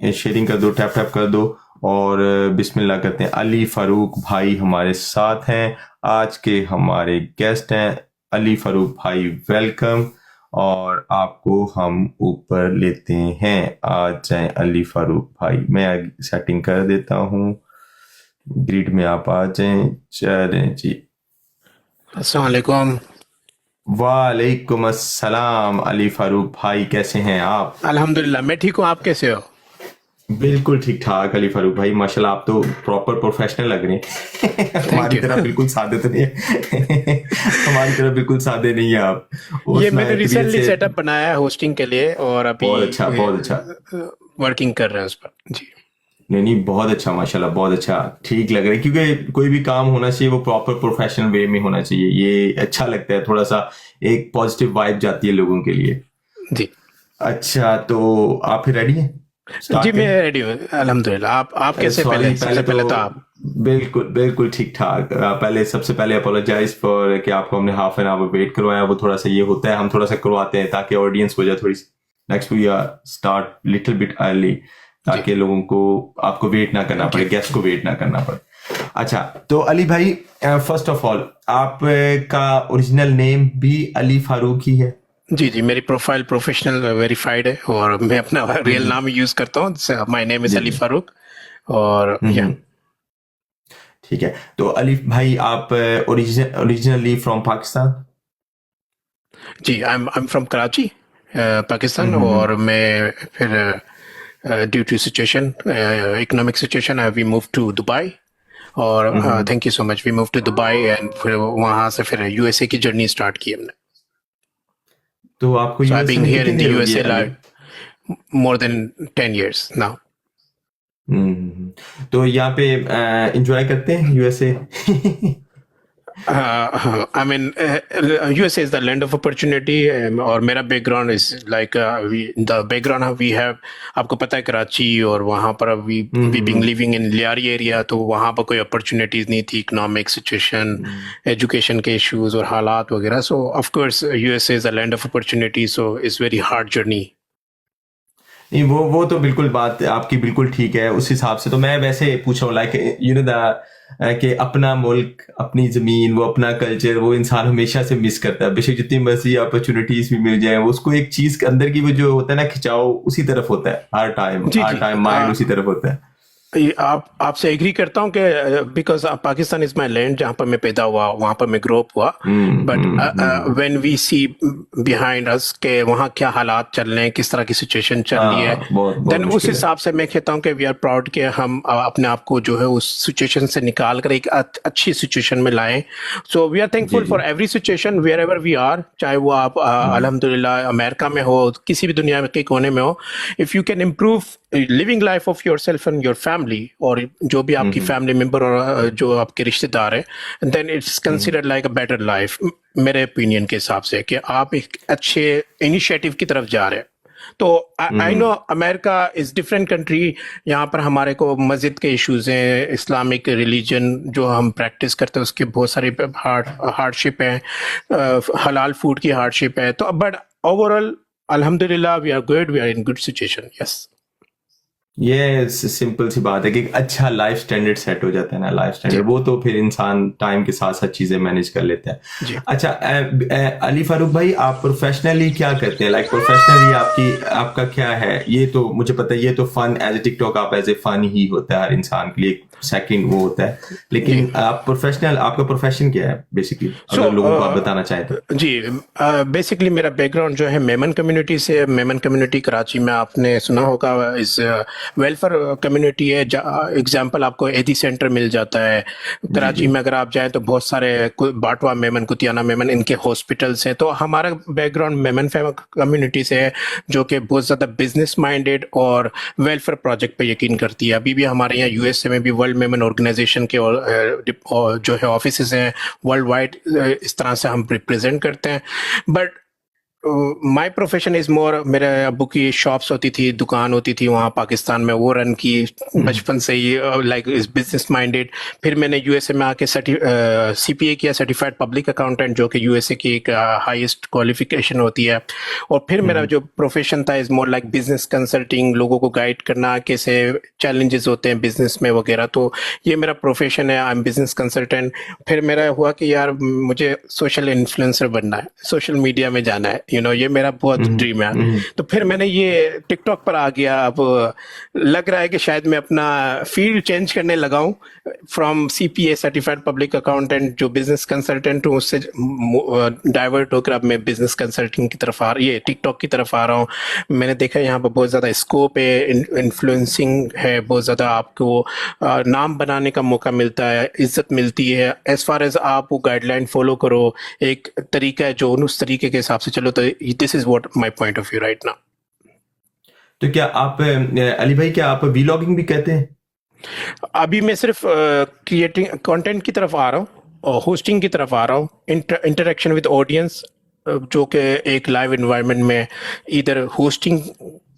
Sharing कर दो, tap tap कर दो और बिस्मिल्लाह करते हैं। अली फारूक भाई हमारे साथ हैं, आज के हमारे गेस्ट हैं। अली फारूक भाई वेलकम, और आपको हम ऊपर लेते हैं। आ जाएं अली फारूक भाई, मैं सेटिंग कर देता हूँ, ग्रिड में आप आ जाएं। चलें जी। अस्सलाम वालेकुम। वालेकुम अस्सलाम। अली फारूक भाई कैसे हैं आप? अल्हम्दुलिल्लाह मैं ठीक हूँ, आप कैसे हो? बिल्कुल ठीक ठाक अली फारूक भाई, माशाल्लाह आप तो प्रॉपर प्रोफेशनल लग रहे हैं। थैंक हमारी यू। तरह बिल्कुल सादे तो नहीं है। हमारी तरह बिल्कुल सादे नहीं है आप। और ये सुनाए मैंने तबीयत रिसेंटली से? सेटअप बनाया है होस्टिंग के लिए और अभी बहुत अच्छा, बहुत अच्छा। वर्किंग कर रहे हैं उस पर जी। नहीं नहीं, बहुत अच्छा माशाल्लाह, बहुत अच्छा। ठीक लग रहा है, क्योंकि कोई भी काम होना चाहिए वो प्रॉपर प्रोफेशनल वे में होना चाहिए। ये अच्छा लगता है, थोड़ा सा एक पॉजिटिव वाइब जाती है लोगों के लिए। जी अच्छा, तो आप फिर रेडी हैं? जी स्टार्ट मैं करें? रेडी हूँ अल्हम्दुलिल्लाह। आप कैसे, सॉरी, पहले पहले सबसे तो पहले तो आप। बिल्कुल बिल्कुल ठीक ठाक। पहले सबसे पहले अपोलोजाइज फॉर कि आपको हमने हाफ एन आवर वेट करवाया। वो थोड़ा सा ये होता है, हम थोड़ा सा करवाते हैं ताकि ऑडियंस हो जाए थोड़ी सी। Next we start little bit early, जी ताकि लोगों को, आपको वेट ना करना थैंक यू। पड़े, गेस्ट को वेट ना करना पड़े। अच्छा, तो अली भाई, फर्स्ट ऑफ ऑल आप का ओरिजिनल नेम भी अली फारूक ही है? जी जी मेरी प्रोफाइल प्रोफेशनल वेरीफाइड है और मैं अपना रियल हम्म। नाम यूज़ करता हूँ। My name is ji Ali ji. Farooq और या हम्म। ठीक है, तो अली भाई आप ओरिजिनली फ्रॉम पाकिस्तान? जी I am from Karachi Pakistan. हम्म। और मैं फिर due to situation, economic situation, we move to Dubai. और हम्म। Thank you so much, we move to Dubai and फिर वहाँ से फिर यूएसए की जर्नी स्टार्ट की हमने। तो आपको सो आई यूएसए बीइंग में हियर कितनी इन द देर हो गई है USA Ali? Like more than 10 years now. तो यहाँ पे एंजॉय करते हैं USA? I mean, USA is the land of opportunity. और मेरा background is like the background we have, आपको पता है कराची, और वहाँ पर we being living in Lyari area, तो वहाँ पर कोई अपॉर्चुनिटीज़ नहीं थी, इकोनॉमिक सिचुएशन, एजुकेशन के इश्यूज और हालात वगैरह। So of course USA is the land of opportunity, so it's very hard journey. नहीं, वो तो बिल्कुल बात आपकी बिल्कुल ठीक है। उस हिसाब से तो मैं वैसे पूछ रहा हूँ, लाइक यू नो द कि अपना मुल्क, अपनी जमीन, वो अपना कल्चर, वो इंसान हमेशा से मिस करता है। बेशक जितनी मर्जी अपॉर्चुनिटीज भी मिल जाए, वो उसको एक चीज के अंदर की वो जो होता है ना, खिंचाव उसी तरफ होता है जी हर जी टाइम माइंड उसी तरफ होता है। आप आपसे एग्री करता हूँ कि because Pakistan is my land, जहाँ पर मैं पैदा हुआ, वहाँ पर मैं ग्रो अप हुआ। But when we see behind us के वहाँ क्या हालात चल रहे हैं, किस तरह की सिचुएशन चल रही है, हाँ, बहुत बहुत देन उस मुश्किल है। हिसाब से मैं कहता हूँ कि वी आर प्राउड कि हम अपने आप को जो है उस सिचुएशन से निकाल कर एक अच्छी सिचुएशन में लाएं। So we are ji thankful ji. For every situation wherever we are, चाहे वो आप अल्हम्दुलिल्लाह अमेरिका में हो, किसी भी दुनिया के कोने में हो। If you can improve living life of your self and your family, और जो भी आपकी फैमिली मेम्बर और जो आपके रिश्तेदार हैं, then it's considered like a better life. मेरे ओपिनियन के हिसाब से कि आप एक अच्छे इनिशिएटिव की तरफ जा रहे हैं। तो I know America is different country. यहाँ पर हमारे को मस्जिद के इश्यूज हैं, इस्लामिक रिलीजन जो हम प्रैक्टिस करते हैं उसके बहुत सारे हार्डशिप हैं, हलाल फूड की हार्डशिप है। तो बट ओवरऑल अल्हम्दुलिल्लाह we are good, we are in good situation. Yes ये सिंपल सी बात है कि एक अच्छा लाइफ स्टैंडर्ड सेट हो जाता है ना, लाइफ जी स्टैंडर्ड, वो तो फिर इंसान टाइम के साथ साथ चीजें मैनेज कर लेता है। जी। अच्छा, अली फारूक भाई, आप प्रोफेशनली क्या करते हैं? लाइक प्रोफेशनली आपकी, आपका क्या है? ये तो मुझे पता है, ये तो फन एज ए टिकटॉक, आप एज ए फन ही होता है, हर इंसान के लिए सेकंड वो होता है। जी लेकिन आप प्रोफेशनल, आपका प्रोफेशन क्या है बेसिकली, सो अगर लोगों को आप बताना चाहें तो? जी बेसिकली मेरा बैकग्राउंड जो है मेमन कम्युनिटी से। मेमन कम्युनिटी कराची में आपने सुना होगा, इस वेलफेयर कम्युनिटी है। एग्जांपल आपको एदी सेंटर मिल जाता है जी कराची जी। में, अगर आप जाएं तो बहुत सारे बाटवा मेमन, कुतियाना मेमन, इनके हॉस्पिटल्स हैं। तो हमारा बैकग्राउंड मेमन कम्युनिटी से है, जो कि बहुत ज़्यादा बिजनेस माइंडेड और वेलफेयर प्रोजेक्ट पे यकीन करती है। अभी भी हमारे यहाँ यूएसए में भी वर्ल्ड मेमन ऑर्गेनाइजेशन के जो है ऑफिस हैं वर्ल्ड वाइड, इस तरह से हम रिप्रेजेंट करते हैं। But my profession is more, मेरे अब्बू की शॉप्स होती थी, दुकान होती थी वहाँ पाकिस्तान में, वो रन की बचपन से ही, लाइक इज बिजनेस माइंडेड। फिर मैंने यूएसए में आके सीपीए किया, सर्टिफाइड पब्लिक अकाउंटेंट, जो कि यूएसए की एक हाईएस्ट क्वालिफिकेशन होती है। और फिर मेरा जो प्रोफेशन था is more like business consulting, लोगों को गाइड करना, कैसे चैलेंजेस होते हैं बिजनेस में वगैरह। तो ये मेरा प्रोफेशन है, आई एम बिजनेस कंसल्टेंट। फिर मेरा हुआ कि यार मुझे सोशल इन्फ्लुएंसर बनना है, सोशल मीडिया में जाना है, ये मेरा बहुत ड्रीम है। तो फिर मैंने ये टिकटॉक पर आ गया। अब लग रहा है कि शायद मैं अपना फील्ड चेंज करने लगा हूँ, from CPA certified public accountant जो बिजनेस कंसल्टेंट हूँ, उससे डाइवर्ट होकर अब मैं बिजनेस कंसल्टिंग की तरफ ये टिकटॉक की तरफ आ रहा हूँ। मैंने देखा यहाँ पर बहुत ज़्यादा स्कोप है, इन्फ्लुएंसिंग है, बहुत ज़्यादा आपको नाम बनाने का मौका मिलता है, इज्जत मिलती है, एज फार एज आप वो गाइडलाइन फॉलो करो, एक तरीका है जो उस तरीके के हिसाब से चलो। तो this is what my point of view right now. तो क्या आप अली भाई, क्या आप वीलॉगिंग भी कहते हैं? अभी मैं सिर्फ क्रिएटिंग कंटेंट की तरफ आ रहा हूँ और होस्टिंग की तरफ आ रहा हूँ, इंटरेक्शन विद ऑडियंस, जो कि एक लाइव एनवायरनमेंट में इधर होस्टिंग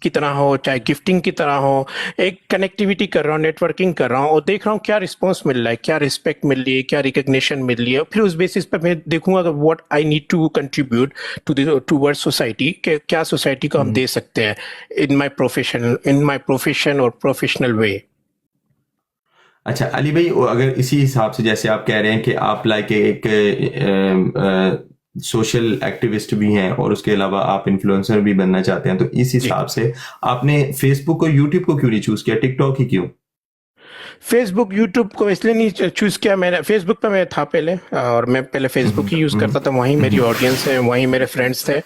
की तरह हो चाहे गिफ्टिंग की तरह हो, एक कनेक्टिविटी कर रहा हूँ, नेटवर्किंग कर रहा हूँ और देख रहा हूँ क्या रिस्पॉन्स मिल रहा है, क्या रिस्पेक्ट मिल रही है, क्या रिकग्निशन मिल रही है। फिर उस बेसिस पे मैं देखूंगा कि what I need to contribute towards society, के क्या सोसाइटी को हम दे सकते हैं इन माई प्रोफेशन और प्रोफेशनल वे। अच्छा अली भाई, अगर इसी हिसाब से जैसे आप कह रहे हैं कि आप लाइक एक सोशल एक्टिविस्ट भी हैं और उसके अलावा आप इन्फ्लुएंसर भी बनना चाहते हैं, तो इस हिसाब से आपने फेसबुक और यूट्यूब को क्यों नहीं चूज किया, टिकटॉक ही क्यों? फेसबुक यूट्यूब को इसलिए नहीं चूज किया, मैंने फेसबुक पे मैं था पहले, और मैं पहले फेसबुक ही यूज करता था, वहीं मेरी ऑडियंस है, वहीं मेरे फ्रेंड्स थे।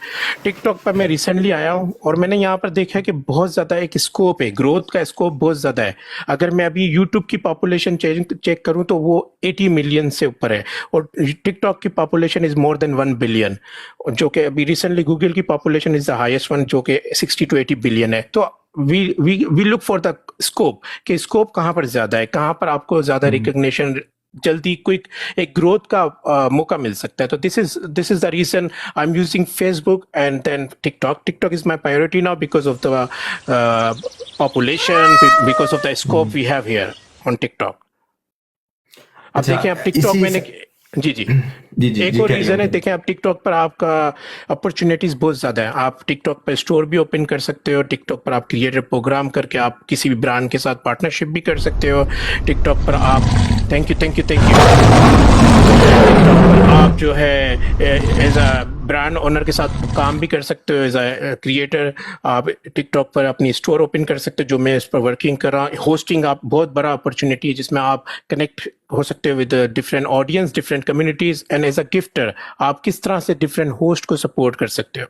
टिकटॉक पर मैं रिसेंटली आया हूँ और मैंने यहाँ पर देखा है कि बहुत ज़्यादा एक स्कोप है, ग्रोथ का स्कोप बहुत ज़्यादा है। अगर मैं अभी यूट्यूब की पॉपुलेशन चेक करूँ तो वो 80 मिलियन से ऊपर है और टिकटॉक की population is more than 1 billion, जो कि अभी रिसेंटली गूगल की population is the highest one, जो कि 60 to 80 बिलियन है। तो we look for the scope, कि स्कोप कहाँ पर ज्यादा है, कहाँ पर आपको ज्यादा रिकग्निशन, जल्दी क्विक एक ग्रोथ का मौका मिल सकता है। तो this is the reason I am using Facebook and then TikTok. TikTok is my priority now because of the population, because of the scope we have here on TikTok. अब अच्छा, देखें, अब टिकटॉक मैंने जी जी जी जी एक जी और कह रहे रीजन है, हैं। देखें आप टिकटॉक पर आपका अपॉर्चुनिटीज बहुत ज्यादा है। आप टिकटॉक पर स्टोर भी ओपन कर सकते हो, टिकटॉक पर आप क्रिएटर प्रोग्राम करके आप किसी भी ब्रांड के साथ पार्टनरशिप भी कर सकते हो। टिकटॉक पर आप थैंक यू टिकटॉक पर आप जो है एज अ ब्रांड ओनर के साथ काम भी कर सकते हो, एज अ क्रिएटर आप टिकटॉक पर अपनी स्टोर ओपन कर सकते हो, जो मैं इस पर वर्किंग कर रहा हूँ। होस्टिंग आप बहुत बड़ा अपॉर्चुनिटी है जिसमें आप कनेक्ट हो सकते हो with different audience, different communities, and as a gifter आप किस तरह से डिफरेंट होस्ट को सपोर्ट कर सकते हो।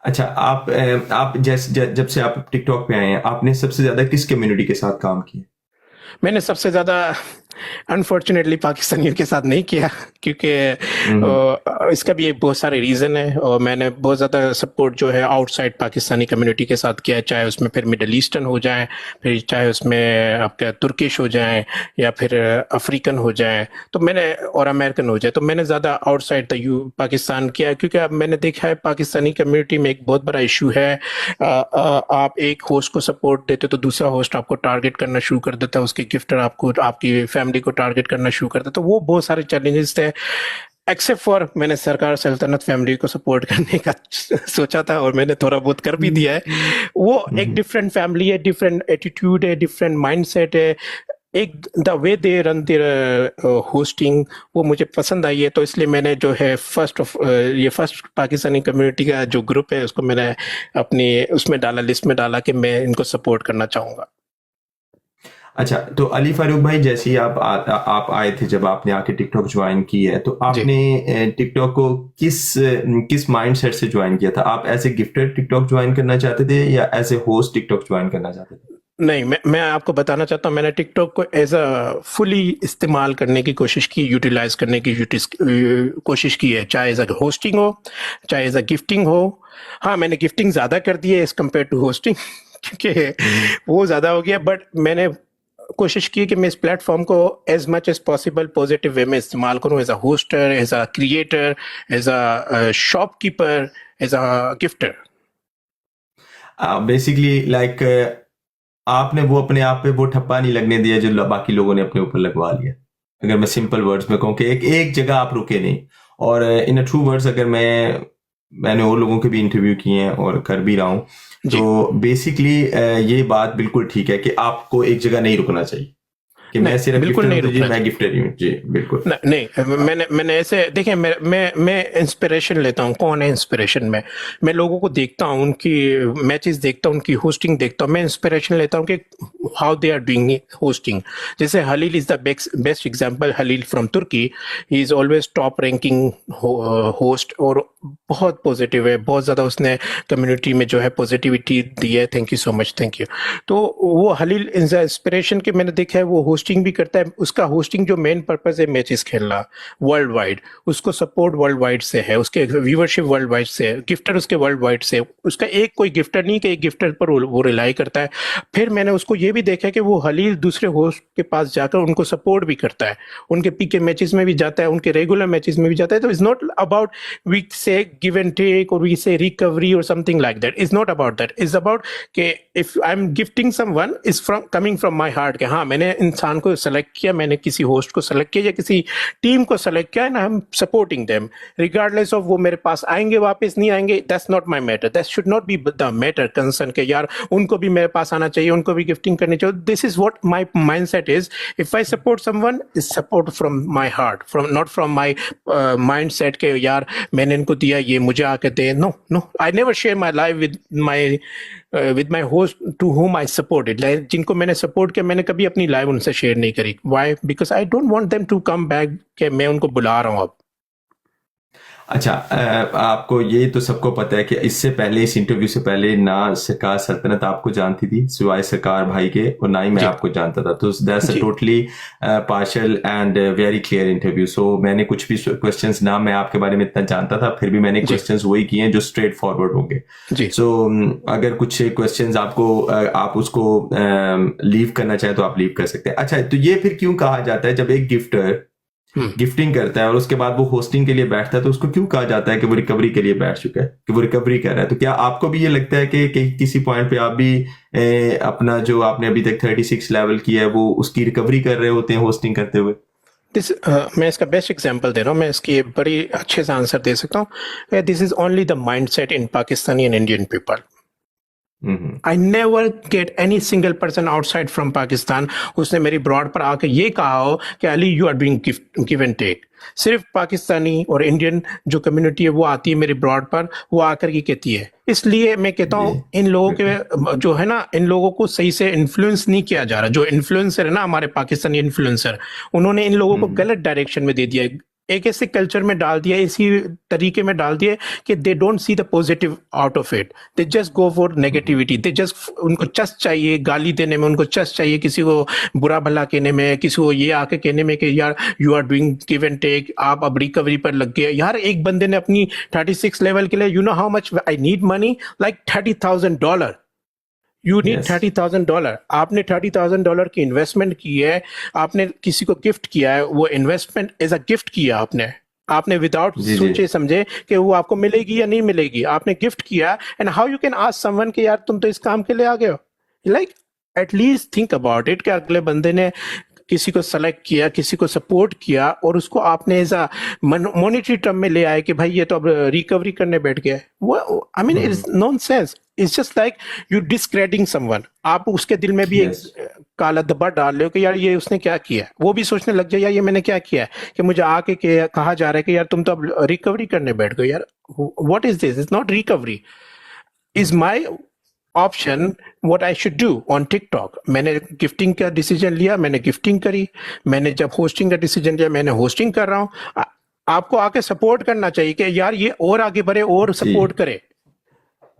अच्छा, आप जैसे जब से आप टिकटॉक पे आए हैं, आपने सबसे ज्यादा किस कम्युनिटी के साथ काम किया? मैंने सबसे ज़्यादा अनफॉर्चुनेटली पाकिस्तानियों के साथ नहीं किया, क्योंकि इसका भी एक बहुत सारे रीज़न है, और मैंने बहुत ज़्यादा सपोर्ट जो है आउटसाइड पाकिस्तानी कम्युनिटी के साथ किया है, चाहे उसमें फिर मिडल ईस्टर्न हो जाए, फिर चाहे उसमें आपका तुर्किश हो जाए, या फिर अफ्रीकन हो जाए, तो मैंने और अमेरिकन हो जाए, तो मैंने ज़्यादा आउटसाइड पाकिस्तान किया है। क्योंकि अब मैंने देखा है पाकिस्तानी कम्युनिटी में एक बहुत बड़ा इशू है, आप एक होस्ट को सपोर्ट देते तो दूसरा होस्ट आपको टारगेट करना शुरू कर देता है, उसके गिफ्टर आपको, आपकी फैमिली को टारगेट करना शुरू कर देता है। तो वो बहुत सारे चैलेंजेस थे। एक्सेप्ट फॉर मैंने सरकार सल्तनत फैमिली को सपोर्ट करने का सोचा था, और मैंने थोड़ा बहुत कर भी दिया है। वो एक डिफरेंट फैमिली है, डिफरेंट एटीट्यूड है, डिफरेंट माइंडसेट है, एक the way they run their hosting, वो मुझे पसंद आई है। तो इसलिए मैंने जो है फर्स्ट पाकिस्तानी कम्युनिटी का जो ग्रुप है उसको मैंने अपनी उसमें डाला, लिस्ट में डाला कि मैं इनको सपोर्ट करना चाहूँगा। अच्छा, तो अली फारूक भाई, जैसे ही आप आए थे, जब आपने आके टिकटॉक ज्वाइन की है, तो जी आपने टिकटॉक को किस माइंडसेट से ज्वाइन किया था? आप as a gifter TikTok join करना चाहते थे या as a host TikTok join करना चाहते थे? नहीं, मैं आपको बताना चाहता हूँ, मैंने टिकटॉक को एज अ फुली इस्तेमाल करने की कोशिश की, यूटिलाइज करने की कोशिश की है, चाहे एज अ होस्टिंग हो, चाहे एज अ गिफ्टिंग हो। हाँ, मैंने गिफ्टिंग ज़्यादा कर दी है एज कम्पेयर टू होस्टिंग क्योंकि वो ज़्यादा हो गया, बट मैंने कोशिश की कि मैं इस प्लेटफॉर्म को as much as possible positive way में इस्तेमाल करूं, as a hoster, as a creator, as a shopkeeper, as a gifter. Basically like आपने वो अपने आप पे वो ठप्पा नहीं लगने दिया जो बाकी लोगों ने अपने ऊपर लगवा लिया। अगर मैं सिंपल वर्ड्स में कहूँ कि एक एक जगह आप रुके नहीं। और इन ट्रू वर्ड्स अगर मैंने और लोगों के भी इंटरव्यू किए हैं और कर भी रहा हूँ, जी। तो बेसिकली ये बात बिल्कुल ठीक है कि आपको एक जगह नहीं रुकना चाहिए कि मैं नहीं, सिर्फ बिल्कुल गिफ्टर हूँ नहीं तो जी रुकना मैं चाहिए। गिफ्टर ही हूँ जी बिल्कुल। नहीं, मैंने ऐसे देखिए, मैं इंस्पिरेशन लेता हूँ। कौन है इंस्पिरेशन में? मैं लोगों को देखता हूँ, उनकी मैचेस देखता हूँ, उनकी होस्टिंग देखता हूँ, मैं इंस्पिरेशन लेता हूँ कि how they are doing hosting. जैसे Halil is the best example. Halil from Turkey, he is always top ranking host, और बहुत पॉजिटिव है, बहुत ज़्यादा उसने कम्युनिटी में जो है पॉजिटिविटी दी है। Thank you so much, thank you. तो वो हलील इंस्पिरेशन के मैंने देखा है, वो होस्टिंग भी करता है। उसका होस्टिंग जो मेन पर्पस है मैचेस खेलना वर्ल्ड वाइड, उसको सपोर्ट वर्ल्ड वाइड से है, उसके व्यूवरशिप वर्ल्ड वाइड से है, गिफ्टर उसके वर्ल्ड वाइड से। उसका एक कोई गिफ्टर नहीं कि एक गिफ्टर पर वो रिलाई करता है। फिर मैंने उसको ये भी देखा है कि वो हलील दूसरे होस्ट के पास जाकर उनको सपोर्ट भी करता है, उनके पीके मैचेस में भी जाता है, उनके रेगुलर मैचेस में भी जाता है। तो it's not about we say give and take और वी से रिकवरी और something like that. Is not about that. Is about कि if I am gifting someone is from coming from my heart, कि हाँ मैंने इंसान को select किया, मैंने किसी होस्ट को सेलेक्ट किया या किसी टीम को सेलेक्ट किया, and I am supporting them regardless of वो मेरे पास आएंगे वापस नहीं आएंगे। That's not my matter, that should not be the matter concern के यार उनको भी मेरे पास आना चाहिए, उनको भी गिफ्टिंग करनी चाहिए। This is what my mindset is. If I support someone, is support from my heart, from not from my mindset के यार मैंने इनको दिया ये मुझे आके दे। No no, I never share my life with my host to whom I supported। जिनको मैंने सपोर्ट किया, मैंने कभी अपनी लाइफ उनसे शेयर नहीं करी। Why? Because I don't want them to come back कि मैं उनको बुला रहा हूँ अब। अच्छा आपको ये तो सबको पता है कि इससे पहले इस इंटरव्यू से पहले ना सरकार सल्तनत आपको जानती थी सिवाय सरकार भाई के, और ना ही मैं जी आपको जानता था। तो दैट्स अ जी totally partial and very clear interview. So मैंने कुछ भी क्वेश्चंस ना मैं आपके बारे में इतना जानता था, फिर भी मैंने जी क्वेश्चंस वही किए हैं जो स्ट्रेट फॉरवर्ड होंगे। जी। सो अगर कुछ क्वेश्चंस आपको आप उसको लीव करना चाहें तो आप लीव कर सकते हैं। अच्छा, तो ये फिर क्यों कहा जाता है जब एक गिफ्टर हम्म। गिफ्टिंग करता है और उसके बाद वो होस्टिंग के लिए बैठता है, तो उसको क्यों कहा जाता है कि वो रिकवरी के लिए बैठ चुका है, कि वो रिकवरी कर रहा है? तो क्या आपको भी ये लगता है कि किसी पॉइंट पे आप भी अपना जो आपने अभी तक 36 लेवल किया है वो उसकी रिकवरी कर रहे होते हैं होस्टिंग करते हुए? मैं इसका बेस्ट एग्जांपल दे रहा हूँ, मैं इसकी बड़ी अच्छे से आंसर दे सकता हूँ। This is only the mindset in Pakistani and Indian people. Hmm. I never get any single person outside from Pakistan उसने मेरी ब्रॉड पर आके ये कहा हो कि Ali you are doing give and take. सिर्फ पाकिस्तानी और इंडियन जो कम्युनिटी है वो आती है मेरी ब्रॉड पर, वो आकर के कहती है। इसलिए मैं कहता जी हूँ इन लोगों बिल्कुल। के जो है ना, इन लोगों को सही से इन्फ्लुएंस नहीं किया जा रहा। जो इन्फ्लुएंसर है ना, हमारे पाकिस्तानी इन्फ्लुएंसर, उन्होंने इन लोगों को हम्म। गलत डायरेक्शन में दे दिया है। एक ऐसे कल्चर में डाल दिया, इसी तरीके में डाल दिया कि they don't see the positive out of it, they just go for hmm. Negativity. They just, उनको चस्ट चाहिए गाली देने में, उनको चस्ट चाहिए किसी को बुरा भला कहने में, किसी को ये आके कहने में कि यार you are doing give and take, आप अब रिकवरी पर लग गए। यार एक बंदे ने अपनी 36 लेवल के लिए, you know how much I need money, like $30,000। You need yes. $30,000। आपने $30,000 की इन्वेस्टमेंट की है, आपने किसी को गिफ्ट किया है, वो इन्वेस्टमेंट एज अ गिफ्ट किया आपने विदाउट जी जी। सोचे समझे कि वो आपको मिलेगी या नहीं मिलेगी, आपने गिफ्ट किया। And how you can ask someone कि यार तुम तो इस काम के लिए आ गए हो? Like at least think about it कि अगले बंदे ने किसी को सेलेक्ट किया, किसी को सपोर्ट किया, और उसको आपने एज अ मॉनिटरी टर्म में ले आए कि भाई ये तो अब रिकवरी करने बैठ गया है। वो I mean it's nonsense. It's just like you discrediting someone. आप उसके दिल में भी एक यस। काला धब्बा डाल रहे हो कि यार ये उसने क्या किया है। वो भी सोचने लग जाए यार ये मैंने क्या किया है कि मुझे आके कहा जा रहा है कि यार तुम तो अब रिकवरी करने बैठ गए। यार what is this? It's not recovery. Is my option what I should do on TikTok. मैंने गिफ्टिंग का डिसीजन लिया, मैंने गिफ्टिंग करी। मैंने जब होस्टिंग का डिसीजन लिया, मैंने होस्टिंग कर रहा हूँ। आपको आके सपोर्ट करना चाहिए कि यार ये और आगे बढ़े और जी सपोर्ट करे।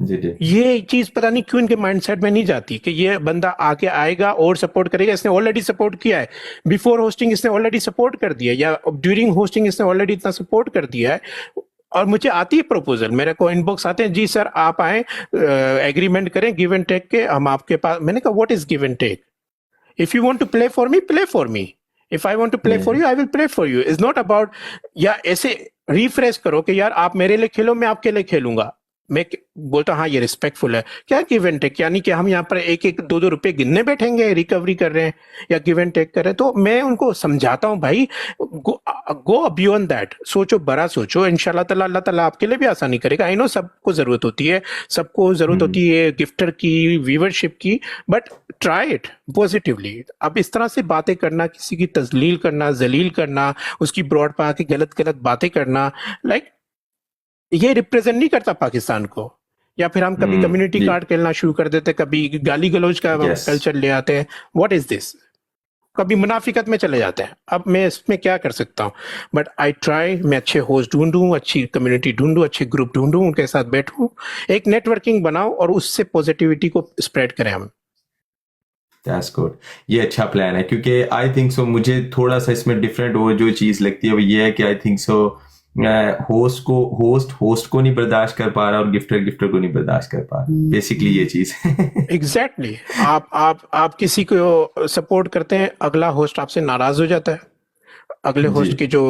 जी जी। ये चीज पता नहीं क्यों इनके माइंडसेट में नहीं जाती कि ये बंदा आके आएगा और सपोर्ट करेगा। इसने ऑलरेडी सपोर्ट किया है, बिफोर होस्टिंग इसने ऑलरेडी सपोर्ट कर दिया, या ड्यूरिंग होस्टिंग इसने ऑलरेडी इतना सपोर्ट कर दिया है। और मुझे आती है प्रपोजल, मेरे को इनबॉक्स आते हैं, जी सर आप आए, एग्रीमेंट करें गिव एंड टेक के, हम आपके पास। मैंने कहा what is give and take? If you want to play for me, play for me. If I want to play for you, I will play for you. It's not about, या ऐसे refresh करो कि यार आप मेरे लिए खेलो, मैं आपके लिए खेलूंगा. मैं बोलता हूँ हाँ ये रिस्पेक्टफुल है. क्या गिव एंड टेक, यानी कि हम यहाँ पर एक एक दो दो रुपए गिनने बैठेंगे, रिकवरी कर रहे हैं या गिव एंड टेक कर रहे हैं. तो मैं उनको समझाता हूँ भाई, गो बियॉन्ड दैट. सोचो, बड़ा सोचो. इंशाल्लाह ताला अल्लाह ताला आपके लिए भी आसानी करेगा. आई नो सबको जरूरत होती है, सबको जरूरत होती है गिफ्टर की, व्यूवरशिप की, बट ट्राई इट पॉजिटिवली. अब इस तरह से बातें करना, किसी की तजलील करना, जलील करना, उसकी ब्रॉड पा के गलत गलत बातें करना, लाइक ये रिप्रेजेंट नहीं करता पाकिस्तान को. या फिर हम कभी कम्युनिटी कार्ड खेलना शुरू कर देते, कभी गाली गलौज का कल्चर ले आते हैं. What is this? कभी मुनाफिकत में चले जाते हैं. अब मैं इसमें क्या कर सकता हूँ? बट आई ट्राई, मैं अच्छे होस्ट ढूंढूं, अच्छी कम्युनिटी ढूंढूं, अच्छे ग्रुप ढूंढूं, उनके साथ बैठूं, एक नेटवर्किंग बनाओ और उससे पॉजिटिविटी को स्प्रेड करें हम. That's good. ये अच्छा प्लान है, क्योंकि आई थिंक सो मुझे थोड़ा सा इसमें डिफरेंट वो जो चीज लगती है वो ये है कि आई थिंक सो होस्ट को नहीं बर्दाश्त कर पा रहा और गिफ्टर को नहीं बर्दाश्त कर पा रहा. बेसिकली ये चीज. एग्जैक्टली. आप किसी को सपोर्ट करते हैं, अगला होस्ट आपसे नाराज हो जाता है. अगले होस्ट की जो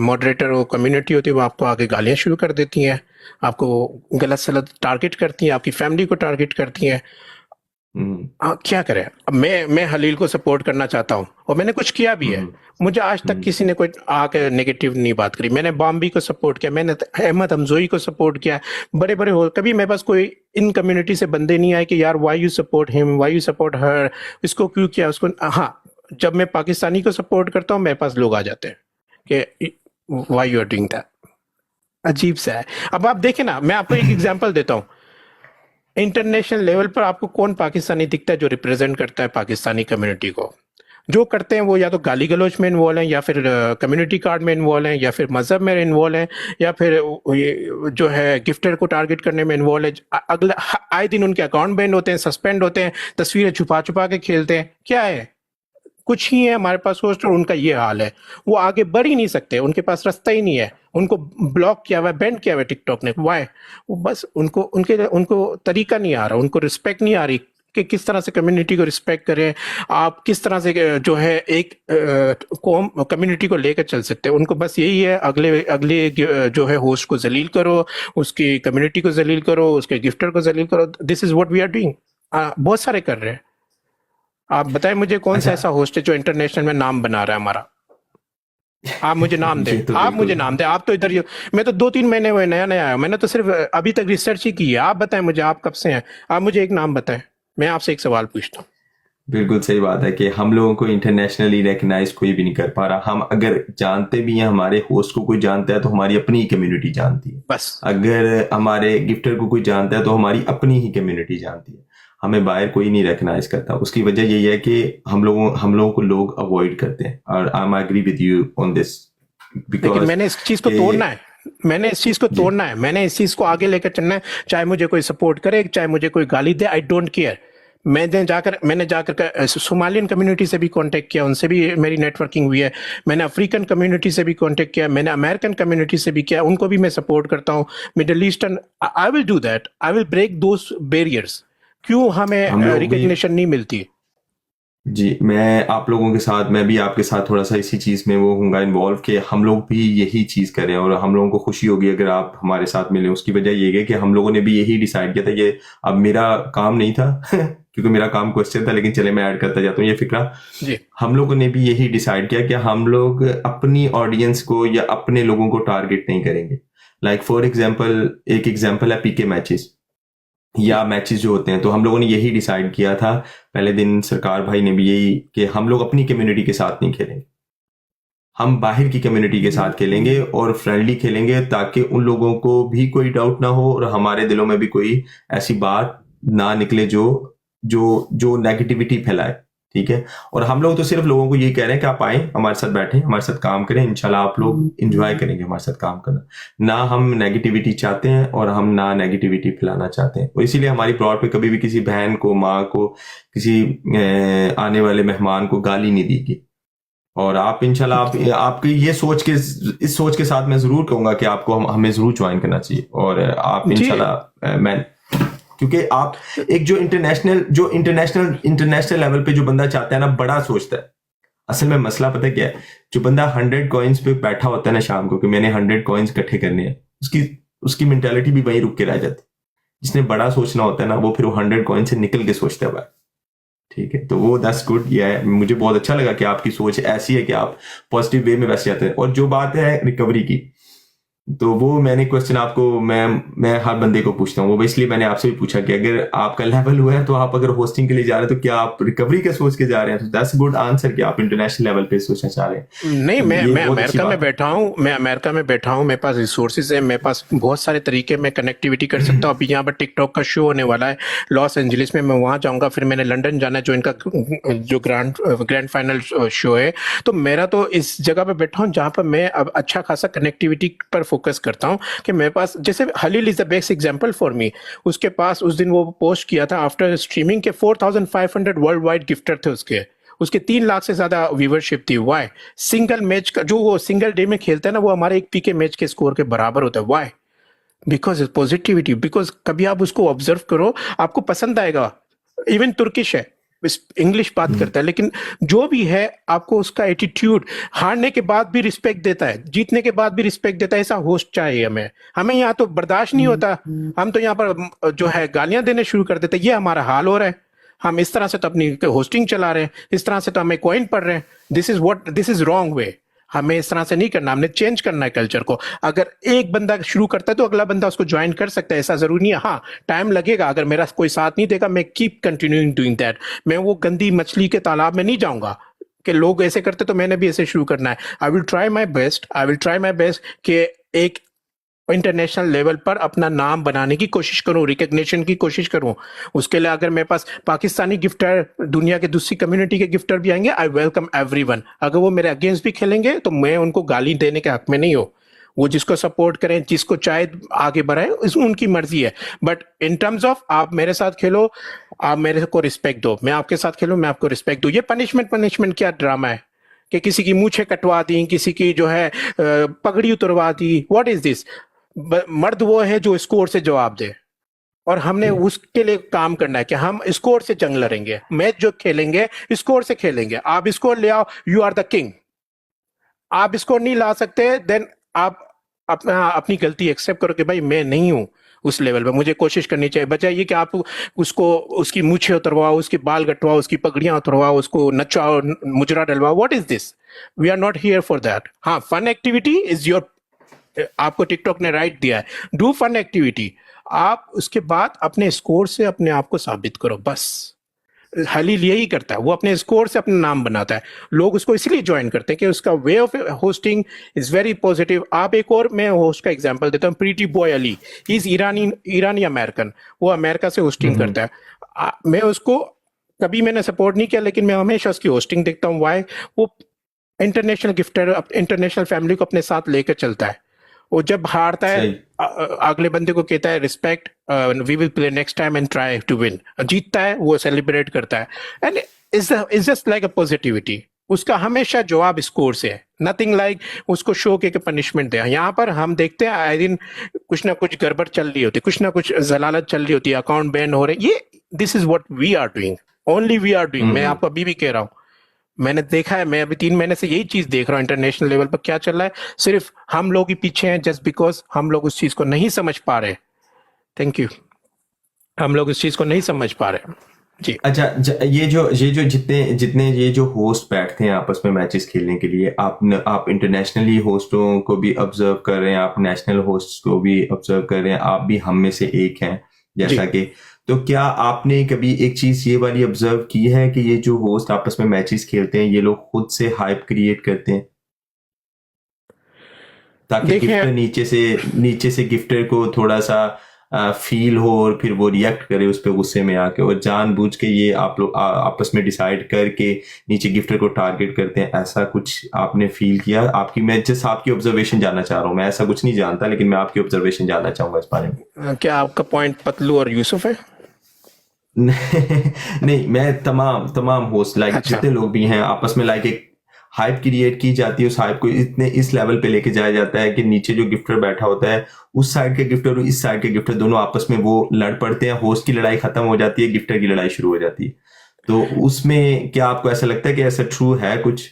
मॉडरेटर और कम्युनिटी होती है वो आपको आगे गालियां शुरू कर देती हैं, आपको गलत सलत टारगेट करती हैं, आपकी फैमिली को टारगेट करती हैं. क्या करें? अब मैं हलील को सपोर्ट करना चाहता हूँ और मैंने कुछ किया भी है. मुझे आज तक किसी ने कोई आके नेगेटिव नहीं बात करी. मैंने बॉम्बी को सपोर्ट किया, मैंने अहमद हमजोई को सपोर्ट किया, बड़े बड़े हो. कभी मेरे पास कोई इन कम्युनिटी से बंदे नहीं आए कि यार why you support him, why you support her, इसको क्यों किया, उसको. हाँ, जब मैं पाकिस्तानी को सपोर्ट करता हूँ मेरे पास लोग आ जाते हैं कि why you are doing that. अजीब सा है. अब आप देखें ना, मैं आपको एक एग्जांपल देता हूँ. इंटरनेशनल लेवल पर आपको कौन पाकिस्तानी दिखता है जो रिप्रेजेंट करता है पाकिस्तानी कम्युनिटी को? जो करते हैं वो या तो गाली गलौज में इन्वॉल्व हैं, या फिर कम्युनिटी कार्ड में इन्वॉल्व हैं, या फिर मजहब में इन्वॉल्व हैं, या फिर जो है गिफ्टर को टारगेट करने में इन्वॉल्व है. अगला आए दिन उनके अकाउंट बैन होते हैं, सस्पेंड होते हैं, तस्वीरें छुपा छुपा के खेलते हैं. क्या है? कुछ ही है हमारे पास होस्ट और उनका ये हाल है. वो आगे बढ़ ही नहीं सकते, उनके पास रास्ता ही नहीं है. उनको ब्लॉक किया हुआ है, बैन किया हुआ है टिकटॉक ने. वाई? वो बस उनको तरीका नहीं आ रहा, उनको रिस्पेक्ट नहीं आ रही कि किस तरह से कम्युनिटी को रिस्पेक्ट करें, आप किस तरह से जो है एक कौम कम्युनिटी को लेकर चल सकते हैं. उनको बस यही है, अगले जो है होस्ट को जलील करो, उसकी कम्युनिटी को जलील करो, उसके गिफ्टर को जलील करो. This is what we are doing. बहुत सारे कर रहे हैं. आप बताएं मुझे कौन सा ऐसा होस्ट है जो इंटरनेशनल में नाम बना रहा है हमारा? आप मुझे नाम दें. तो आप मुझे नाम दें. आप तो इधर, मैं तो 2-3 महीने हुए नया नया आया. मैंने तो सिर्फ अभी तक रिसर्च ही की है. आप बताएं मुझे, आप कब से हैं? आप मुझे एक नाम बताएं. मैं आपसे एक सवाल पूछता हूँ. बिल्कुल सही बात है कि हम लोगों को इंटरनेशनली रिकग्नाइज कोई भी नहीं कर पा रहा. हम अगर जानते भी हैं, हमारे होस्ट को कोई जानता है तो हमारी अपनी ही कम्युनिटी जानती है. बस. अगर हमारे गिफ्टर को कोई जानता है तो हमारी अपनी ही कम्युनिटी जानती है. हमें बाहर कोई नहीं रिकग्नाइज करता. उसकी वजह यही है कि हम लोगों को लोग अवॉइड करते हैं. और I am agree with you on this. लेकिन मैंने इस चीज को तोड़ना है. मैंने इस चीज को तोड़ना है. मैंने इस चीज को आगे लेकर चलना है. चाहे मुझे कोई सपोर्ट करे, चाहे मुझे कोई गाली दे, आई डोंट केयर. मैंने जाकर सोमालियन कम्युनिटी से भी कांटेक्ट किया, उनसे भी मेरी नेटवर्किंग हुई है. मैंने अफ्रीकन कम्युनिटी से भी कांटेक्ट किया, मैंने अमेरिकन कम्युनिटी से भी किया, उनको भी मैं सपोर्ट करता हूँ. Middle eastern, I will do that. I will break those barriers. क्यों हमें रिकग्निशन नहीं मिलती? जी, मैं भी आपके साथ थोड़ा सा इसी चीज में वो हूँगा इन्वॉल्व कि हम लोग भी यही चीज करें और हम लोगों को खुशी होगी अगर आप हमारे साथ मिले. उसकी वजह ये है कि हम लोगों ने भी यही डिसाइड किया था. ये अब मेरा काम नहीं था क्योंकि मेरा काम क्वेश्चन था, लेकिन चले मैं ऐड करता जाता हूँ ये फिक्रा. जी. हम लोगों ने भी यही डिसाइड किया कि हम लोग अपनी ऑडियंस को या अपने लोगों को टारगेट नहीं करेंगे. लाइक फॉर एग्जाम्पल, एक एग्जाम्पल है पीके मैचेस या मैचेस जो होते हैं. तो हम लोगों ने यही डिसाइड किया था पहले दिन, सरकार भाई ने भी यही, कि हम लोग अपनी कम्युनिटी के साथ नहीं खेलेंगे, हम बाहर की कम्युनिटी के साथ खेलेंगे और फ्रेंडली खेलेंगे ताकि उन लोगों को भी कोई डाउट ना हो और हमारे दिलों में भी कोई ऐसी बात ना निकले जो नेगेटिविटी फैलाए. ठीक है. और हम लोग तो सिर्फ लोगों को ये कह रहे हैं कि आप आए, हमारे साथ बैठें, हमारे साथ काम करें. इंशाल्लाह आप लोग इंजॉय करेंगे हमारे साथ काम करना. ना हम नेगेटिविटी चाहते हैं और हम ना नेगेटिविटी फैलाना चाहते हैं. और इसीलिए हमारी प्लॉट पे कभी भी किसी बहन को, माँ को, किसी आने वाले मेहमान को गाली नहीं दी गई. और आप इंशाल्लाह आपकी ये इस सोच के साथ मैं जरूर कहूंगा कि आपको हमें जरूर ज्वाइन करना चाहिए. और आप इंशाल्लाह क्योंकि आप एक जो इंटरनेशनल लेवल पे जो बंदा चाहता है ना, बड़ा सोचता है। असल में मसला पता है क्या है, जो बंदा 100 कॉइन्स पे बैठा होता है ना शाम को कि मैंने 100 कॉइन्स इकट्ठे करने हैं, उसकी उसकी मेंटालिटी भी वहीं रुक के रह जाती है। जिसने बड़ा सोचना होता है ना, वो फिर वो 100 कॉइन से निकल के सोचता है भाई। ठीक है, तो वो दैट्स गुड। ये मुझे बहुत अच्छा लगा कि आपकी सोच ऐसी है कि आप पॉजिटिव वे में वैसे जाते हैं। और जो बात है रिकवरी की, तो वो मैंने क्वेश्चन आपको मैं हर बंदे को पूछता हूँ, वो इसलिए मैंने आपसे भी पूछा कि अगर आपका लेवल हुआ है तो आप अगर होस्टिंग के लिए जा रहे हैं तो क्या आप रिकवरी का सोच के जा रहे हैं? तो दैट्स गुड आंसर कि आप इंटरनेशनल लेवल पे सोचना चाह रहे हैं। नहीं, मैं ये मैं बहुत अच्छी अमेरिका में बात बैठा हूँ, मैं अमेरिका में बैठा हूँ, मेरे पास रिसोर्सेज है, मेरे पास बहुत सारे तरीके मैं कनेक्टिविटी कर सकता हूँ। अभी यहाँ पर टिकटॉक का शो होने वाला है लॉस एंजलिस में, मैं वहाँ जाऊँगा, फिर मैंने लंदन जाना है जो इनका जो ग्रैंड फाइनल शो है। तो मेरा तो इस जगह पे बैठा हूँ जहाँ पर मैं अब अच्छा खासा कनेक्टिविटी पर फोकस करता हूँ कि मेरे पास, जैसे Halil is the best example for me. उसके पास उस दिन वो पोस्ट किया था आफ्टर स्ट्रीमिंग के 4,500 वर्ल्ड वाइड गिफ्टर थे उसके 3 लाख से ज्यादा व्यूवरशिप थी। वाई? सिंगल मैच का जो वो सिंगल डे में खेलता है ना, वो हमारे एक पीके मैच के स्कोर के बराबर होता है। वाई? बिकॉज पॉजिटिविटी, बिकॉज कभी आप उसको ऑब्जर्व करो, आपको पसंद आएगा। इवन तुर्किश है, इंग्लिश बात करता है, लेकिन जो भी है आपको उसका एटीट्यूड, हारने के बाद भी रिस्पेक्ट देता है, जीतने के बाद भी रिस्पेक्ट देता है। ऐसा होस्ट चाहिए हमें। हमें यहाँ तो बर्दाश्त नहीं होता, हम तो यहाँ पर जो है गालियां देने शुरू कर देते हैं। ये हमारा हाल हो रहा है। हम इस तरह से तो अपनी होस्टिंग चला रहे हैं, इस तरह से तो हमें कॉइन पढ़ रहे हैं। This is wrong way. हमें इस तरह से नहीं करना, हमने चेंज करना है कल्चर को। अगर एक बंदा शुरू करता है तो अगला बंदा उसको ज्वाइन कर सकता है, ऐसा जरूरी नहीं है। हाँ, टाइम लगेगा, अगर मेरा कोई साथ नहीं देगा, मैं कीप कंटिन्यूइंग डूइंग दैट। मैं वो गंदी मछली के तालाब में नहीं जाऊंगा कि लोग ऐसे करते तो मैंने भी ऐसे शुरू करना है। आई विल ट्राई माई बेस्ट कि एक इंटरनेशनल लेवल पर अपना नाम बनाने की कोशिश करूं, रिकग्निशन की कोशिश करूं। उसके लिए अगर मेरे पास पाकिस्तानी गिफ्टर, दुनिया के दूसरी कम्युनिटी के गिफ्टर भी आएंगे, आई वेलकम एवरीवन। अगर वो मेरे अगेंस्ट भी खेलेंगे तो मैं उनको गाली देने के हक में नहीं हूं। वो जिसको सपोर्ट करें, जिसको चाहे आगे बढ़ाए, उनकी मर्जी है। बट इन टर्म्स ऑफ आप मेरे साथ खेलो, आप मेरे को रिस्पेक्ट दो, मैं आपके साथ खेलूं, मैं आपको रिस्पेक्ट दू। ये पनिशमेंट क्या ड्रामा है कि किसी की मूछें कटवा दी, किसी की जो है पगड़ी उतरवा दी? What is this? मर्द वो है जो स्कोर से जवाब दे, और हमने उसके लिए काम करना है कि हम स्कोर से जंग लड़ेंगे। मैच जो खेलेंगे स्कोर से खेलेंगे। आप स्कोर ले आओ, यू आर द किंग। आप स्कोर नहीं ला सकते, देन आप अपनी गलती एक्सेप्ट करो कि भाई मैं नहीं हूं उस लेवल पे, मुझे कोशिश करनी चाहिए। बजाय ये कि आप उसको, उसकी मूछें उतरवाओ, उसके बाल कटवाओ, उसकी पगड़ियां उतरवाओ, उसको नचाओ, मुजरा डलवाओ। What is this? We are not here for that. हाँ, फन एक्टिविटी इज योर, आपको टिकटॉक ने राइट दिया है, डू फन एक्टिविटी। आप उसके बाद अपने स्कोर से अपने आप को साबित करो, बस। हलील यही करता है, वो अपने स्कोर से अपना नाम बनाता है। लोग उसको इसलिए ज्वाइन करते हैं कि उसका way of hosting is very positive. आप एक और, मैं होस्ट का एग्जांपल देता हूँ, pretty boy Ali. He is Irani American, वो अमेरिका से होस्टिंग करता है। मैं उसको कभी मैंने सपोर्ट नहीं किया, लेकिन मैं हमेशा उसकी होस्टिंग देखता हूँ। वाई? वो इंटरनेशनल गिफ्टर, इंटरनेशनल फैमिली को अपने साथ लेकर चलता है। वो जब हारता है, सही। अगले बंदे को कहता है respect, we will play next time and try to win. जीतता है, वो सेलिब्रेट करता है। And is just like a positivity. उसका हमेशा जवाब स्कोर से है, नथिंग लाइक उसको शो के पनिशमेंट दे। यहाँ पर हम देखते हैं आए दिन कुछ ना कुछ गड़बड़ चल रही होती, कुछ ना कुछ जलालत चल रही होती है, अकाउंट बैन हो रहे। ये this is what we are doing, only we are doing. मैं आपको अभी भी कह रहा हूँ, मैंने देखा है, मैं अभी 3 महीने से यही चीज देख रहा हूँ इंटरनेशनल लेवल पर क्या चल रहा है। सिर्फ हम लोग ही पीछे हैं, जस्ट बिकॉज हम लोग उस चीज को नहीं समझ पा रहे। Thank you. हम लोग उस चीज को नहीं समझ पा रहे जी। अच्छा, ये जो जितने जितने ये जो होस्ट बैठते हैं आपस में मैचेस खेलने के लिए, आप इंटरनेशनली होस्टों को भी ऑब्जर्व कर रहे हैं, आप नेशनल होस्ट को भी ऑब्जर्व कर रहे हैं, आप भी हम में से एक हैं जैसा कि। तो क्या आपने कभी एक चीज ये वाली ऑब्जर्व की है कि ये जो होस्ट आपस में मैचेस खेलते हैं, ये लोग खुद से हाइप क्रिएट करते हैं ताकि गिफ्टर नीचे से गिफ्टर को थोड़ा सा फील हो और फिर वो रिएक्ट करे उस पर गुस्से में आके, और जानबूझ के ये आप लोग आपस में डिसाइड करके नीचे गिफ्टर को टारगेट करते हैं? ऐसा कुछ आपने फील किया? मैं जस्ट आपकी ऑब्जर्वेशन जानना चाह रहा हूँ। मैं ऐसा कुछ नहीं जानता, लेकिन मैं आपकी ऑब्जर्वेशन जानना चाहूंगा इस बारे में। क्या आपका पॉइंट पतलू और यूसुफ है? नहीं, मैं तमाम होस्ट, लाइक अच्छा। जितने लोग भी हैं आपस में, लाइक एक हाइप क्रिएट की जाती है, उस हाइप को इतने इस लेवल पे लेके जाया जाता है कि नीचे जो गिफ्टर बैठा होता है, उस साइड के गिफ्टर और इस साइड के गिफ्टर दोनों आपस में वो लड़ पड़ते हैं, होस्ट की लड़ाई खत्म हो जाती है, गिफ्टर की लड़ाई शुरू हो जाती है। तो उसमें क्या आपको ऐसा लगता है कि ऐसा ट्रू है कुछ?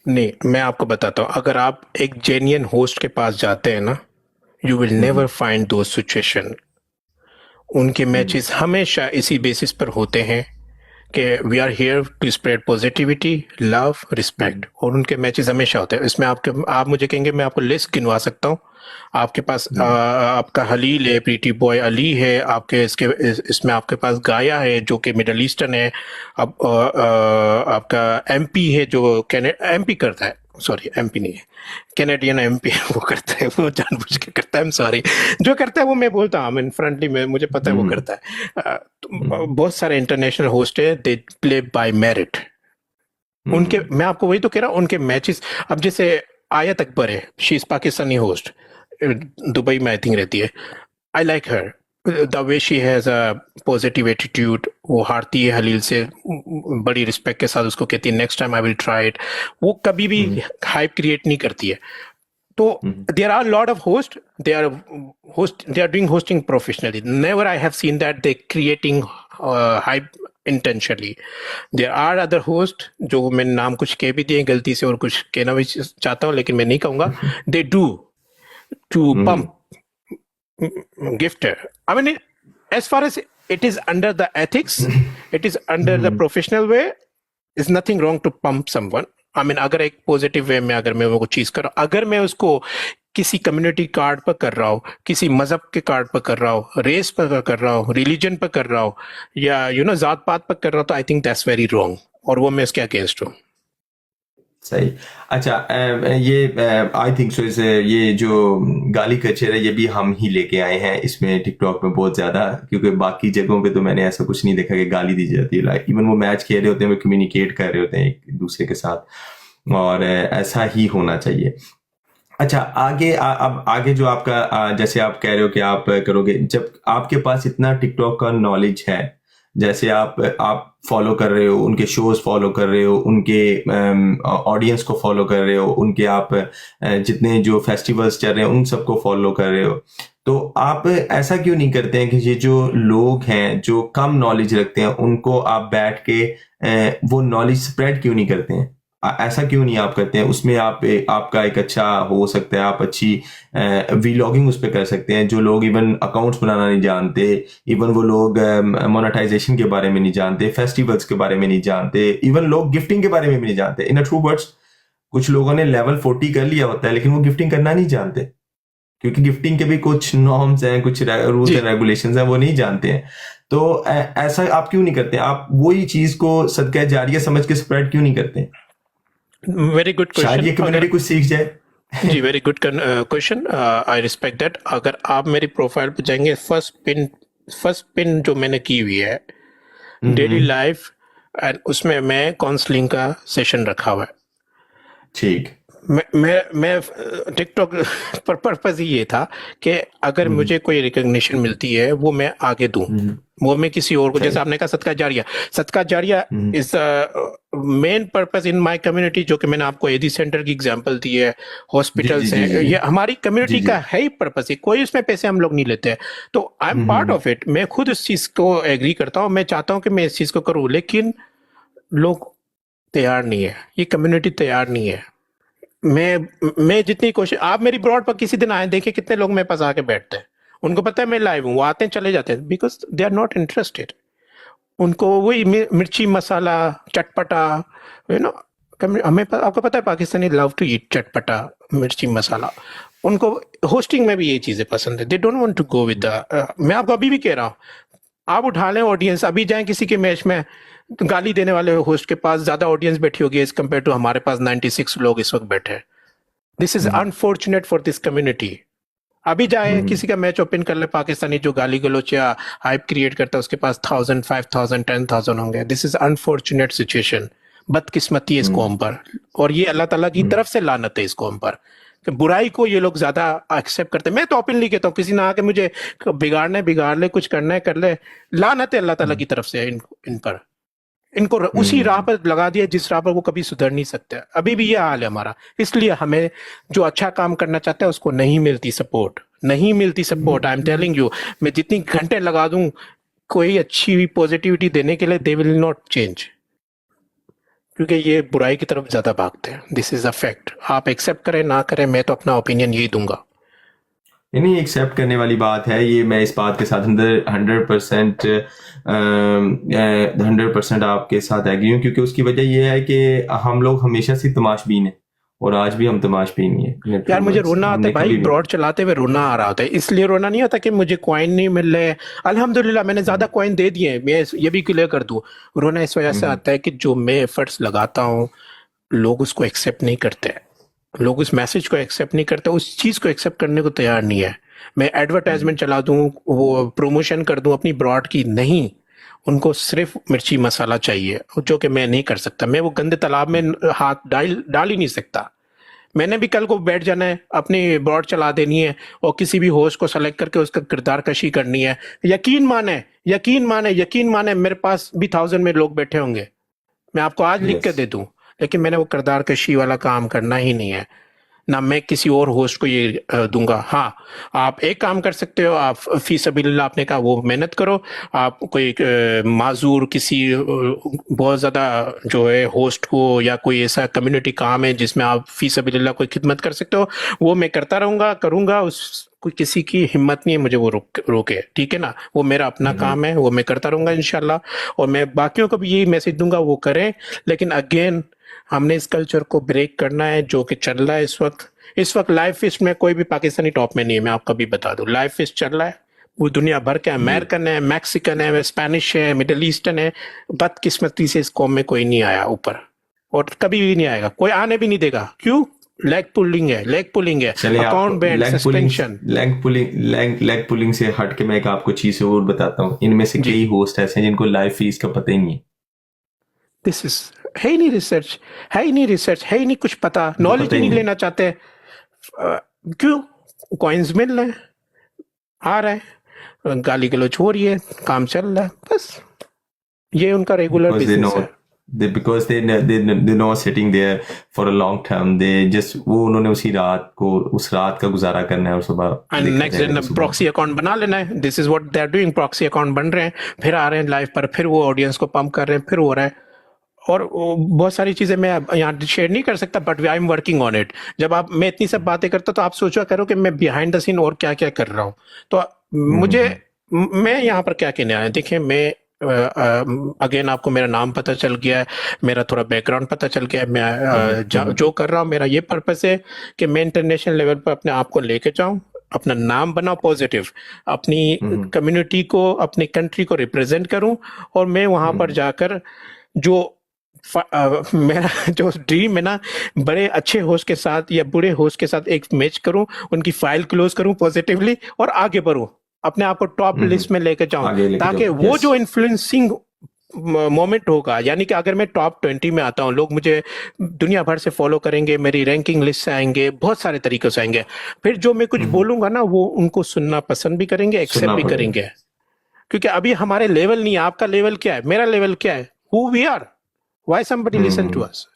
नहीं, मैं आपको बताता हूँ, अगर आप एक जेन्युइन होस्ट के पास जाते हैं ना, you will never find though situation. उनके मैचेस हमेशा इसी बेसिस पर होते हैं कि we are here to spread positivity, love, respect, और उनके मैचेस हमेशा होते हैं। इसमें आप मुझे कहेंगे, मैं आपको लिस्ट गिनवा सकता हूँ। आपके पास आपका हलील है, प्रीटी बॉय अली है, आपके इसमें आपके पास गाया है जो कि मिडल ईस्टर्न है। अब आपका एमपी है जो एमपी करता है, सॉरी एमपी नहीं है, कैनेडियन एमपी वो करता है, वो जानबूझ के करता है, सॉरी, जो करता है वो मैं बोलता हूँ, मैं फ्रंटली में मुझे पता है वो करता है। तो बहुत सारे इंटरनेशनल होस्ट है, दे प्ले बाय मेरिट। उनके, मैं आपको वही तो कह रहा हूँ, उनके मैचेस, अब जैसे आयत अकबर है, she is Pakistani host, Dubai में आई थिंक रहती है। I like her, the way she has a positive attitude. वो हारती है हलील से, बड़ी रिस्पेक्ट के साथ उसको कहती है next time I will try it. वो कभी भी हाइप क्रिएट नहीं करती है। तो there are lot of host, they are doing hosting professionally. Never I have seen that they creating hype intentionally. There are other host जो मैंने नाम कुछ कह भी दिए गलती से और कुछ कहना भी चाहता हूँ लेकिन मैं नहीं कहूंगा। They do to pump gifter. I mean, as far as it is under the ethics, it is under the professional way. Is nothing wrong to pump someone. I mean, अगर एक पॉजिटिव वे में अगर मैं वो चीज कर रहा हूँ, अगर मैं उसको किसी कम्युनिटी कार्ड पर कर रहा हूँ, किसी मजहब के कार्ड पर कर रहा हूँ, रेस पर कर रहा हूँ, रिलीजन पर कर रहा हूँ, या जात पात पर कर रहा हूँ, तो I think that's very wrong, और वो मैं इसके अगेंस्ट हूँ। सही। अच्छा, ये आई थिंक सो इसे ये जो गाली कचेरा ये भी हम ही लेके आए हैं इसमें टिकटॉक में बहुत ज्यादा, क्योंकि बाकी जगहों पे तो मैंने ऐसा कुछ नहीं देखा कि गाली दी जाती है। लाइक इवन वो मैच खेल रहे होते हैं, वो कम्युनिकेट कर रहे होते हैं एक दूसरे के साथ, और ऐसा ही होना चाहिए। अच्छा, आगे अब आगे जो आपका जैसे आप कह रहे हो कि आप करोगे, जब आपके पास इतना टिकटॉक का नॉलेज है, जैसे आप फॉलो कर रहे हो, उनके शोज फॉलो कर रहे हो, उनके ऑडियंस को फॉलो कर रहे हो, उनके आप जितने जो फेस्टिवल्स चल रहे हैं उन सबको फॉलो कर रहे हो, तो आप ऐसा क्यों नहीं करते हैं कि ये जो लोग हैं जो कम नॉलेज रखते हैं उनको आप बैठ के वो नॉलेज स्प्रेड क्यों नहीं करते हैं? ऐसा क्यों नहीं आप करते हैं? उसमें आपका एक अच्छा हो सकता है, आप अच्छी वीलॉगिंग उस पर कर सकते हैं। जो लोग इवन अकाउंट्स बनाना नहीं जानते, इवन वो लोग मोनेटाइजेशन के बारे में नहीं जानते, फेस्टिवल्स के बारे में नहीं जानते, इवन लोग गिफ्टिंग के बारे में भी नहीं जानते। इन अ ट्रू वर्ड्स, कुछ लोगों ने लेवल 40 कर लिया होता है लेकिन वो गिफ्टिंग करना नहीं जानते, क्योंकि गिफ्टिंग के भी कुछ नॉर्म्स हैं, कुछ रूल्स एंड रेगुलेशंस हैं, वो नहीं जानते हैं। तो ऐसा आप क्यों नहीं करते? आप वही चीज को सदका जारिया समझ के स्प्रेड क्यों नहीं करते? Very good question. शायद ये कम्युनिटी कुछ सीख जाए। जी, very good question, I respect that. अगर आप मेरी प्रोफाइल पे जाएंगे, फर्स्ट पिन जो मैंने की हुई है डेली लाइफ, एंड उसमें मैं काउंसलिंग का सेशन रखा हुआ है। ठीक। मैं टिकटॉक पर पर्पज ही ये था कि अगर मुझे कोई रिकग्निशन मिलती है वो मैं आगे दूं, वो मैं किसी और को, जैसे आपने कहा सदका जारिया is main purpose in my community, जो कि मैंने आपको एडी सेंटर की एग्जांपल दी है, हॉस्पिटल्स हैं, ये हमारी कम्युनिटी का है ही पर्पस है, कोई उसमें पैसे हम लोग नहीं लेते हैं, तो I am part of it. मैं खुद इस चीज को एग्री करता हूँ, मैं चाहता हूँ कि मैं इस चीज को करूँ, लेकिन लोग तैयार नहीं है, ये कम्युनिटी तैयार नहीं है। मैं जितनी कोशिश, आप मेरी ब्रॉड पर किसी दिन आए, देखिए कितने लोग मेरे पास आके बैठते हैं, उनको पता है मैं लाइव हूँ, वो आते हैं चले जाते हैं, because they are not interested. उनको वही मिर्ची मसाला चटपटा, यू नो, हमें आपको पता है पाकिस्तानी लव टू ईट चटपटा मिर्ची मसाला, उनको होस्टिंग में भी ये चीजें पसंद है, they don't want to go with the, मैं आपको अभी भी कह रहा हूँ, आप उठा लें ऑडियंस, अभी जाएं किसी के मैच में, तो गाली देने वाले होस्ट के पास ज्यादा ऑडियंस बैठी होगी एज कम्पेयर टू हमारे पास 96 लोग इस वक्त बैठे हैं। This is unfortunate for this community. अभी जाए किसी का मैच ओपन कर ले, पाकिस्तानी जो गाली गलोच या हाइप क्रिएट करता है उसके पास 1000, 5000, 10,000 होंगे। दिस इज अनफॉर्चुनेट सिचुएशन, बदकिस्मती है इस कौम पर, और ये अल्लाह ताला की तरफ से लानत है इस कौम पर कि बुराई को ये लोग ज्यादा एक्सेप्ट करते हैं। मैं तो ओपनली कहता हूँ, किसी ने आके मुझे बिगाड़ ले, कुछ करना है कर ले, लानत है अल्लाह ताला की तरफ से इन पर। इनको उसी राह पर लगा दिया जिस राह पर वो कभी सुधर नहीं सकते। अभी भी ये हाल है हमारा। इसलिए हमें जो अच्छा काम करना चाहता है उसको नहीं मिलती सपोर्ट, नहीं मिलती support. I am telling you, मैं जितनी घंटे लगा दूं कोई अच्छी पॉजिटिविटी देने के लिए, दे विल नॉट चेंज, क्योंकि ये बुराई की तरफ ज्यादा भागते हैं। This is a fact. आप एक्सेप्ट करें ना करें, मैं तो अपना ओपिनियन यही दूंगा। नहीं, एक्सेप्ट करने वाली बात है ये। मैं इस बात के साथ 100% 100% आपके साथ एग्री हूँ, क्योंकि उसकी वजह ये है कि हम लोग हमेशा से तमाशबीन है और आज भी हम तमाशबीन ही है। यार मुझे रोना आता है भाई, ब्रॉड चलाते हुए रोना आ रहा होता है। इसलिए रोना नहीं आता कि मुझे कॉइन नहीं मिल रहे। अल्हम्दुलिल्लाह मैंने ज्यादा कॉइन दे दिए हैं, मैं ये भी क्लियर कर दूं। रोना इस वजह से आता है कि जो मैं एफर्ट्स लगाता हूँ लोग उसको एक्सेप्ट नहीं करते, लोग उस मैसेज को एक्सेप्ट नहीं करते, उस चीज को एक्सेप्ट करने को तैयार नहीं है। मैं एडवर्टाइजमेंट चला दूं, वो प्रमोशन कर दूं अपनी ब्रॉड की, नहीं, उनको सिर्फ मिर्ची मसाला चाहिए, जो कि मैं नहीं कर सकता। मैं वो गंदे तालाब में हाथ डाल ही नहीं सकता। मैंने भी कल को बैठ जाना है, अपनी ब्रॉड चला देनी है और किसी भी होस्ट को सेलेक्ट करके उसका किरदार कशी करनी है। यकीन माने, यकीन माने, यकीन माने, मेरे पास भी 1000 में लोग बैठे होंगे, मैं आपको आज लिख के दे दूं, लेकिन मैंने वो किरदार कशी वाला काम करना ही नहीं है। ना मैं किसी और होस्ट को ये दूंगा। हाँ, आप एक काम कर सकते हो, आप फी सबीलिल्लाह आपने कहा वो मेहनत करो। आप कोई माजूर किसी बहुत ज़्यादा जो है होस्ट को, या कोई ऐसा कम्युनिटी काम है जिसमें आप फी सबीलिल्लाह कोई खिदमत कर सकते हो, वो मैं करता रहूँगा, करूँगा। उस कोई किसी की हिम्मत नहीं है मुझे वो रोके, ठीक है ना। वो मेरा अपना काम है, वो मैं करता रहूँगा इंशाल्लाह। और मैं बाकियों को भी यही मैसेज दूंगा, वो करें। लेकिन अगेन हमने इस कल्चर को ब्रेक करना है जो कि चल रहा है इस वक्त लाइव फिस्ट में कोई भी पाकिस्तानी टॉप में नहीं है। मैं आपको भी बता दूं, लाइव फिस्ट चल रहा है, वो दुनिया भर के अमेरिकन है, मैक्सिकन है, स्पेनिश है, मिडिल ईस्टर्न है। बदकिस्मती से इस कौम में कोई नहीं आया ऊपर, और कभी भी नहीं आएगा, कोई आने भी नहीं देगा। क्यों? लेग पुलिंग है, लेग पुलिंग है, account band, suspension. Leg pulling से हट के मैं एक आपको चीज और बताता हूँ। इनमें से कई होस्ट ऐसे हैं जिनको लाइव फीस का पता ही नहीं है। दिस इज है ही नहीं रिसर्च, है ही नहीं रिसर्च, है ही नहीं कुछ पता, नॉलेज ही नहीं लेना चाहते। क्यों? कॉइन्स मिल रहे हैं, आ रहा है, गाली गलौज हो रही है, काम चल रहा है, बस ये उनका रेगुलर बिजनेस है। because they know sitting there for a long term, they just वो उन्होंने उस रात का गुजारा करना है और सुबह नेक्स्ट दिन प्रॉक्सी अकाउंट बना लेना है। This is what they are doing. Proxy account बन रहे हैं, फिर आ रहे हैं लाइव पर, फिर वो ऑडियंस को पंप कर रहे हैं, फिर हो रहा है। और बहुत सारी चीजें मैं यहाँ शेयर नहीं कर सकता, but I am working on it. जब मैं इतनी सब बातें करता तो आप सोचा करो कि मैं बिहाइंड द सीन और क्या क्या कर रहा हूँ। तो मैं यहाँ पर क्या कहने आया, देखिए मैं अगेन आपको मेरा नाम पता चल गया है, मेरा थोड़ा बैकग्राउंड पता चल गया है। मैं जो कर रहा हूँ, मेरा ये पर्पस है कि मैं इंटरनेशनल लेवल पर अपने आप को लेके जाऊँ, अपना नाम बनाओ पॉजिटिव, अपनी कम्युनिटी को, अपनी कंट्री को रिप्रेजेंट करूं, और मैं वहां पर जाकर जो मेरा जो ड्रीम है ना, बड़े अच्छे होस्ट के साथ या बुरे होस्ट के साथ एक मैच करूं, उनकी फाइल क्लोज करूं पॉजिटिवली, और आगे बढ़ूं, अपने आप को टॉप लिस्ट में लेकर जाऊं, ताकि वो जो इन्फ्लुएंसिंग मोमेंट होगा, यानी कि अगर मैं टॉप 20 में आता हूं, लोग मुझे दुनिया भर से फॉलो करेंगे, मेरी रैंकिंग लिस्ट से आएंगे, बहुत सारे तरीकों से आएंगे। फिर जो मैं कुछ बोलूंगा ना, वो उनको सुनना पसंद भी करेंगे, एक्सेप्ट भी करेंगे। क्योंकि अभी हमारे लेवल नहीं है। आपका लेवल क्या है, मेरा लेवल क्या है, who we are, why somebody listen to us.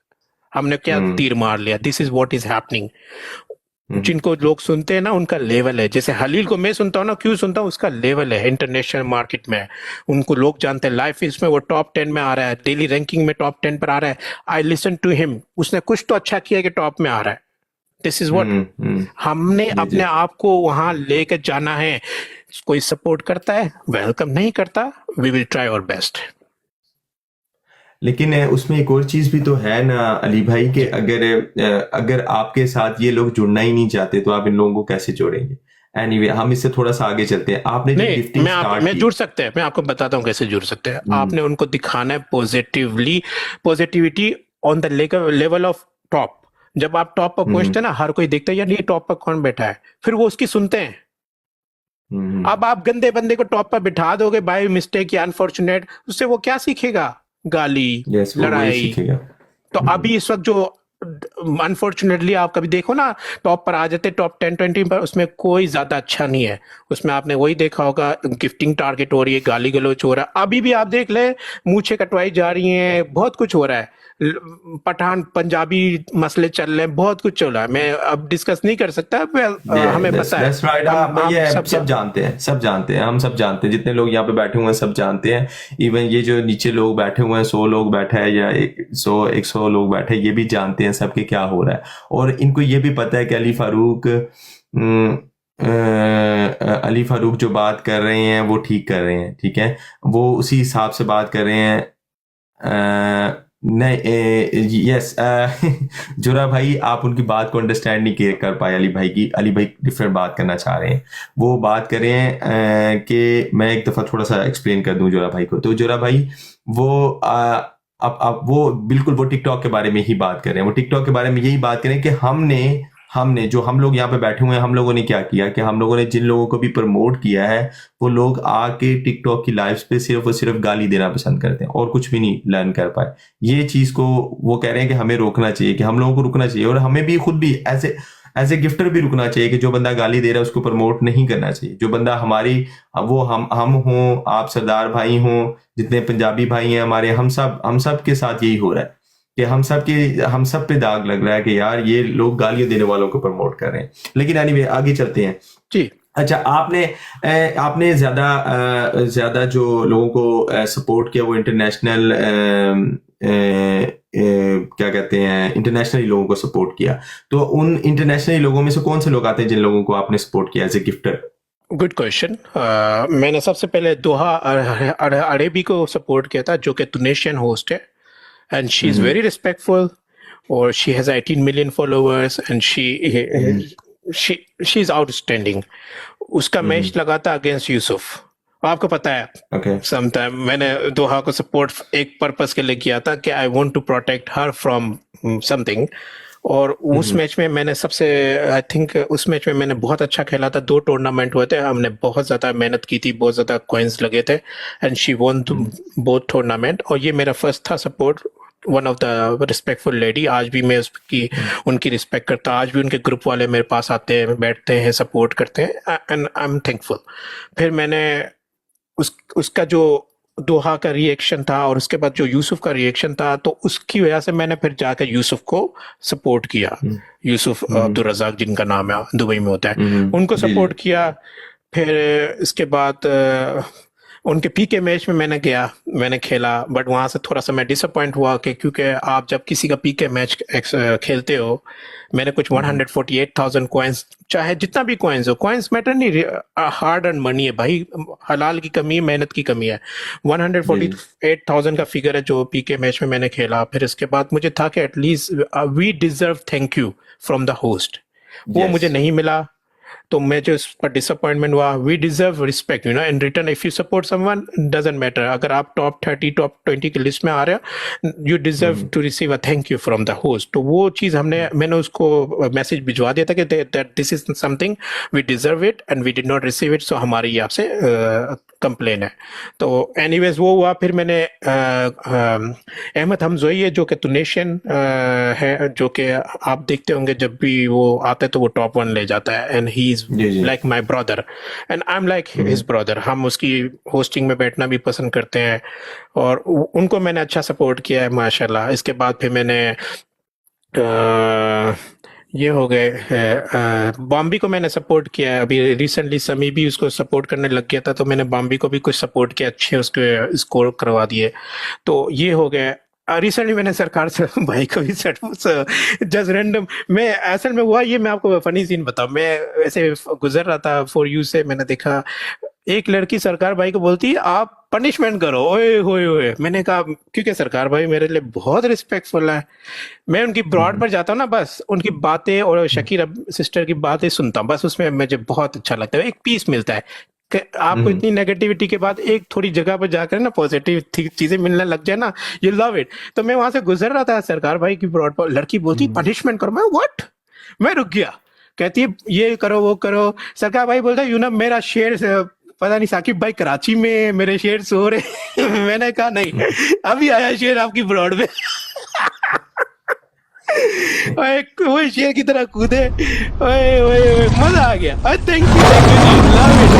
हमने क्या तीर मार लिया। This is what is happening. जिनको लोग सुनते हैं ना, उनका लेवल है। जैसे हलील को मैं सुनता हूँ ना, क्यों सुनता हूँ, उसका लेवल है इंटरनेशनल मार्केट में, उनको लोग जानते हैं। लाइफ इसमें वो टॉप 10 में आ रहा है, डेली रैंकिंग में टॉप 10 पर आ रहा है। आई लिसन टू हिम, उसने कुछ तो अच्छा किया कि टॉप में आ रहा है। दिस इज व्हाट हमने अपने आप को वहां लेकर जाना है। कोई सपोर्ट करता है वेलकम, नहीं करता we will try our best. लेकिन उसमें एक और चीज भी तो है ना अली भाई, कि अगर आपके साथ ये लोग जुड़ना ही नहीं चाहते तो आप इन लोगों को कैसे जोड़ेंगे। एनीवे, हम इससे थोड़ा सा आगे चलते हैं। आपने जो गिफ्टिंग मैं जुड़ सकते हैं, मैं आपको बताता हूँ कैसे जुड़ सकते हैं। आपने उनको दिखाना है positivity on the level of top. जब आप टॉप पर पहुंचते हैं ना, हर कोई देखता है यार ये टॉप पर कौन बैठा है, फिर वो उसकी सुनते हैं। अब आप गंदे बंदे को टॉप पर बिठा दोगे बाय मिस्टेक या अनफॉर्चुनेट, उससे वो क्या सीखेगा, गाली, लड़ाई। तो अभी इस वक्त जो अनफॉर्चुनेटली आप कभी देखो ना, टॉप पर आ जाते, टॉप 10-20 पर, उसमें कोई ज्यादा अच्छा नहीं है। उसमें आपने वही देखा होगा, गिफ्टिंग टारगेट हो रही है, गाली गलौज हो रहा है, अभी भी आप देख ले, मूछें कटवाई जा रही हैं, बहुत कुछ हो रहा है। पठान पंजाबी मसले चल रहे हैं, बहुत कुछ चल रहा है। मैं अब डिस्कस नहीं कर सकता, हमें पता है, दैट्स राइट। हम हाँ हम ये सब सब जानते हैं, सब जानते हैं, हम सब जानते हैं, जितने लोग यहाँ पे बैठे हुए हैं सब जानते हैं। इवन ये जो नीचे लोग बैठे हुए हैं, 100 लोग बैठे हैं या 100 लोग बैठे हैं, ये भी जानते हैं सबके क्या हो रहा है। और इनको ये भी पता है कि अली फारूक जो बात कर रहे हैं वो ठीक कर रहे हैं, ठीक है, वो उसी हिसाब से बात कर रहे हैं। नहीं, यस जुरा भाई, आप उनकी बात को अंडरस्टैंड नहीं कर पाए अली भाई की। अली भाई डिफरेंट बात करना चाह रहे हैं। वो बात कर रहे हैं कि मैं एक दफ़ा थोड़ा सा एक्सप्लेन कर दूं जुरा भाई को। तो जुरा भाई वो अब वो बिल्कुल वो टिकटॉक के बारे में ही बात कर रहे हैं। वो टिकटॉक के बारे में यही बात करें कि हमने हमने जो हम लोग यहाँ पे बैठे हुए हैं, हम लोगों ने क्या किया कि हम लोगों ने जिन लोगों को भी प्रमोट किया है, वो लोग आके टिकटॉक की लाइव्स पे सिर्फ और सिर्फ गाली देना पसंद करते हैं और कुछ भी नहीं लर्न कर पाए। ये चीज को वो कह रहे हैं कि हमें रोकना चाहिए, कि हम लोगों को रुकना चाहिए, और हमें भी खुद भी एज ए गिफ्टर भी रुकना चाहिए कि जो बंदा गाली दे रहा है उसको प्रमोट नहीं करना चाहिए। जो बंदा हमारी, वो हम हों, आप सरदार भाई हों, जितने पंजाबी भाई हैं हमारे, हम सब के साथ यही हो रहा है कि हम सब पे दाग लग रहा है कि यार ये लोग गालियां देने वालों को प्रमोट कर रहे हैं। लेकिन एनीवे आगे चलते हैं जी। अच्छा, आपने ज्यादा जो लोगों को सपोर्ट किया वो इंटरनेशनल क्या कहते हैं, इंटरनेशनली लोगों को सपोर्ट किया। तो उन इंटरनेशनली लोगों में से कौन से लोग आते हैं जिन लोगों को आपने सपोर्ट किया as a gifter? Good question. मैंने सबसे पहले दोहा अरेबी को सपोर्ट किया था, जो कि तुनेशियन होस्ट है, and she's very respectful, or she has 18 million followers, and she's outstanding. उसका मैच लगा था अगेंस्ट यूसुफ, आपको पता है। ओके, समटाइम मैंने दोहा को सपोर्ट एक पर्पस के लिए किया था कि I want to protect her from something. और उस मैच में मैंने आई थिंक उस मैच में मैंने बहुत अच्छा खेला था। 2 टूर्नामेंट हुए थे, हमने बहुत ज़्यादा मेहनत की थी, बहुत ज़्यादा कॉइन्स लगे थे, and she von both tournament. और ये मेरा फर्स्ट था support, one of the respectful lady. आज भी मैं उनकी रिस्पेक्ट करता, आज भी उनके ग्रुप वाले मेरे पास आते हैं, बैठते हैं, सपोर्ट करते हैं, एंड आई एम थैंकफुल। फिर मैंने उसका जो दोहा का रिएक्शन था और उसके बाद जो यूसुफ का रिएक्शन था, तो उसकी वजह से मैंने फिर जाकर यूसुफ को सपोर्ट किया। यूसुफ अब्दुल रज़ाक जिनका नाम है, दुबई में होता है, उनको सपोर्ट किया। फिर इसके बाद उनके पीके मैच में मैंने खेला, बट वहाँ से थोड़ा सा मैं डिसअपॉइंट हुआ कि क्योंकि आप जब किसी का पीके मैच खेलते हो, मैंने कुछ 148,000 कॉइन्स, चाहे जितना भी कॉइन्स हो, कॉइन्स मैटर नहीं, हार्ड अर्न मनी है भाई, हलाल की कमी है, मेहनत की कमी है। 148,000 का फिगर है जो पीके मैच में मैंने खेला। फिर इसके बाद मुझे था कि at least we deserve thank you from the host, वो मुझे नहीं मिला, तो मैं जो इस पर डिसअपॉइंटमेंट हुआ। We deserve respect, in return if you support someone, doesn't matter, अगर आप टॉप 30 टॉप 20 की लिस्ट में आ रहे हो, you deserve to receive a thank you from the host. तो वो चीज़ मैंने उसको मैसेज भिजवा दिया था कि that this is something we deserve it and we did not receive it, so हमारी आपसे कंप्लेन है। तो एनीवेज वो हुआ। फिर मैंने अहमद हमजोई है, जो कि तुनेशियन है, जो कि आप देखते होंगे जब भी वो आता है तो वो टॉप 1 ले जाता है, and he is like my brother and I am like his brother. हम उसकी होस्टिंग में बैठना भी पसंद करते हैं और उनको मैंने अच्छा सपोर्ट किया है माशाल्लाह। इसके बाद फिर मैंने ये हो गए बॉम्बी को मैंने सपोर्ट किया है। अभी रिसेंटली समी भी उसको सपोर्ट करने लग गया था, तो मैंने बॉम्बी को भी कुछ सपोर्ट किया, अच्छे उसके स्कोर करवा दिए। तो ये हो गए। रिसेंटली मैंने सरकार से भाई को भी जस्ट रैंडम मैं असल में हुआ ये, मैं आपको फनी सीन बताऊं। मैं ऐसे गुजर रहा था फॉर यू से, मैंने देखा एक लड़की सरकार भाई को बोलती है आप पनिशमेंट करो, ओए होए होए। मैंने कहा क्योंकि सरकार भाई मेरे लिए बहुत रिस्पेक्टफुल है, मैं उनकी ब्रॉड पर जाता हूँ ना, बस उनकी बातें और शकीर सिस्टर की बातें सुनता हूँ, बस उसमें मुझे बहुत अच्छा लगता है, एक पीस मिलता है कि आपको इतनी नेगेटिविटी के बाद एक थोड़ी जगह पर जाकर ना पॉजिटिव चीजें मिलने लग जाए ना, यू लव इट। तो मैं वहां से गुजर रहा था सरकार भाई की ब्रॉड पर, लड़की बोलती पनिशमेंट करो, मैं व्हाट, मैं रुक गया। कहती है ये करो वो करो। सरकार भाई बोलता है मेरा शेयर पता नहीं साकिब भाई कराची में मेरे शेयर सो रहे मैंने कहा नहीं, अभी आया शेयर आपकी ब्रॉड में ओए वो शेर की तरह कूदे, ओए ओए ओए मजा आ गया। Thank you ji, love it.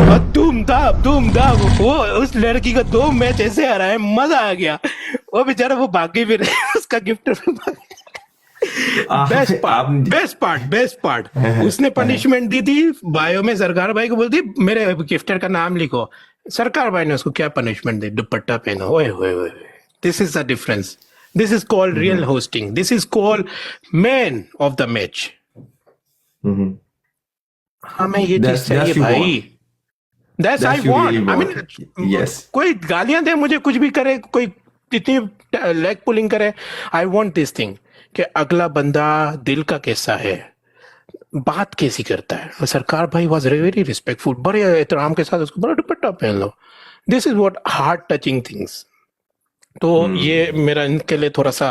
और धूम धाम वो उस लड़की को 2 मैच ऐसे हराए, मजा आ गया। वो बेचारा वो भागे फिर उसका गिफ्ट तो आप आप बेस्ट पार्ट उसने पनिशमेंट दी थी। बायो में सरकार भाई को बोलती मेरे गिफ्टर का नाम लिखो, सरकार भाई ने उसको क्या पनिशमेंट दी, दुपट्टा पहनो। ओए ओए ओए, this is the difference, this is called real hosting, this is called man of the match. हमें ये चीज चाहिए भाई, that's I you really want. I want. Mean Yes. कोई गालियां दे मुझे, कुछ भी करे, कोई जितनी लेग पुलिंग करे, आई वांट दिस थिंग कि अगला बंदा दिल का कैसा है, बात कैसी करता है। और सरकार भाई वाज वेरी रिस्पेक्टफुल, बड़े एहतराम के साथ उसको बड़ा दुपट्टा पहन लो। This is what heart touching things. तो ये मेरा इनके लिए थोड़ा सा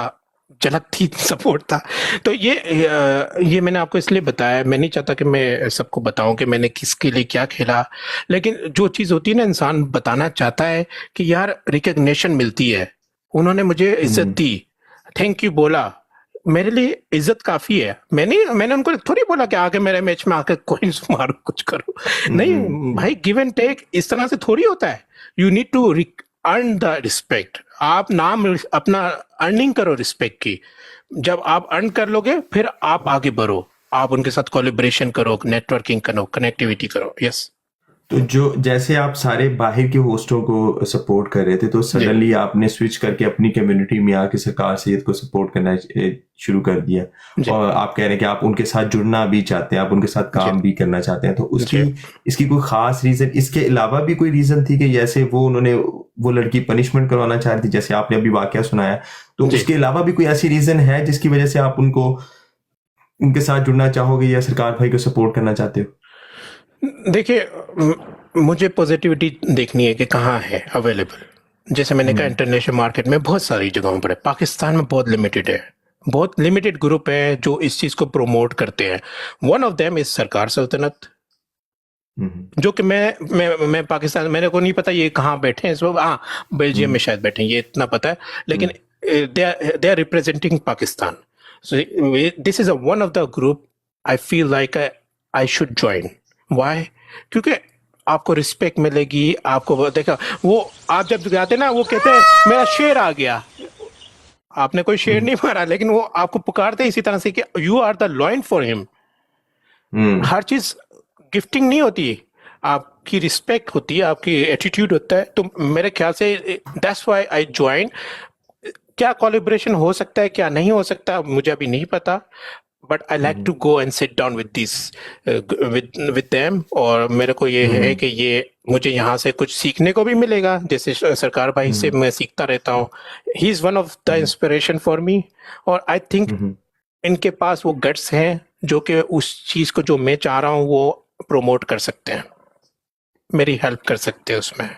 झलक थी, सपोर्ट था। तो ये मैंने आपको इसलिए बताया, मैं नहीं चाहता कि मैं सबको बताऊं कि मैंने किसके लिए क्या खेला, लेकिन जो चीज होती है ना, इंसान बताना चाहता है कि यार रिकग्निशन मिलती है, उन्होंने मुझे इज्जत दी, थैंक यू बोला, मेरे लिए इज्जत काफी है। मैंने उनको थोड़ी बोला कि आके मेरे मैच में आके कोइंस मारो, कुछ करो। नहीं भाई, गिव एंड टेक इस तरह से थोड़ी होता है। You need to earn the respect. आप नाम अपना अर्निंग करो रिस्पेक्ट की। जब आप अर्न कर लोगे फिर आप आगे बढ़ो, आप उनके साथ कोलैबोरेशन करो, नेटवर्किंग करो, कनेक्टिविटी करो। यस। तो जो जैसे आप सारे बाहर के होस्टों को सपोर्ट कर रहे थे, तो सडनली आपने स्विच करके अपनी कम्युनिटी में आके सरकार सैयद को सपोर्ट करना शुरू कर दिया, और आप कह रहे हैं कि आप उनके साथ जुड़ना भी चाहते हैं, आप उनके साथ काम भी करना चाहते हैं। तो उसकी इसकी कोई खास रीजन, इसके अलावा भी कोई रीजन थी कि जैसे वो लड़की पनिशमेंट करवाना चाह रही थी, जैसे आपने अभी वाकया सुनाया, तो उसके अलावा भी कोई ऐसी रीजन है जिसकी वजह से आप उनके साथ जुड़ना चाहोगे या सरकार भाई को सपोर्ट करना चाहते हो? देखिए, मुझे पॉजिटिविटी देखनी है कि कहाँ है अवेलेबल। जैसे मैंने कहा, इंटरनेशनल मार्केट में बहुत सारी जगहों पर है, पाकिस्तान में बहुत लिमिटेड है, बहुत लिमिटेड ग्रुप है जो इस चीज को प्रमोट करते हैं। वन ऑफ देम इज सरकार सल्तनत, जो कि मैं पाकिस्तान, मेरे को नहीं पता ये कहाँ बैठे हैं इस वक्त। हाँ, बेल्जियम में शायद बैठे हैं, ये इतना पता है। लेकिन they are representing Pakistan. So this is one of the group I feel like I should join. Why? क्योंकि आपको रिस्पेक्ट मिलेगी। आपको देखा, वो आप जब जाते ना, वो कहते हैं मेरा शेर आ गया। आपने कोई शेर नहीं मारा, लेकिन वो आपको पुकारते इसी तरह से कि you are the lion for him. हर चीज गिफ्टिंग नहीं होती, आपकी रिस्पेक्ट होती है, आपकी एटीट्यूड होता है। तो मेरे ख्याल से दैट्स व्हाई आई ज्वाइन। क्या कोलैबोरेशन हो सकता है, क्या नहीं हो सकता, मुझे अभी नहीं पता, but I like to go and sit down with this with them. और मेरे को ये है कि ये मुझे यहाँ से कुछ सीखने को भी मिलेगा, जैसे सरकार भाई से मैं सीखता रहता हूँ। He is one of the inspiration for me. और आई थिंक इनके पास वो गट्स हैं जो कि उस चीज को जो मैं चाह रहा हूँ वो प्रमोट कर सकते हैं, मेरी हेल्प कर सकते हैं उसमें।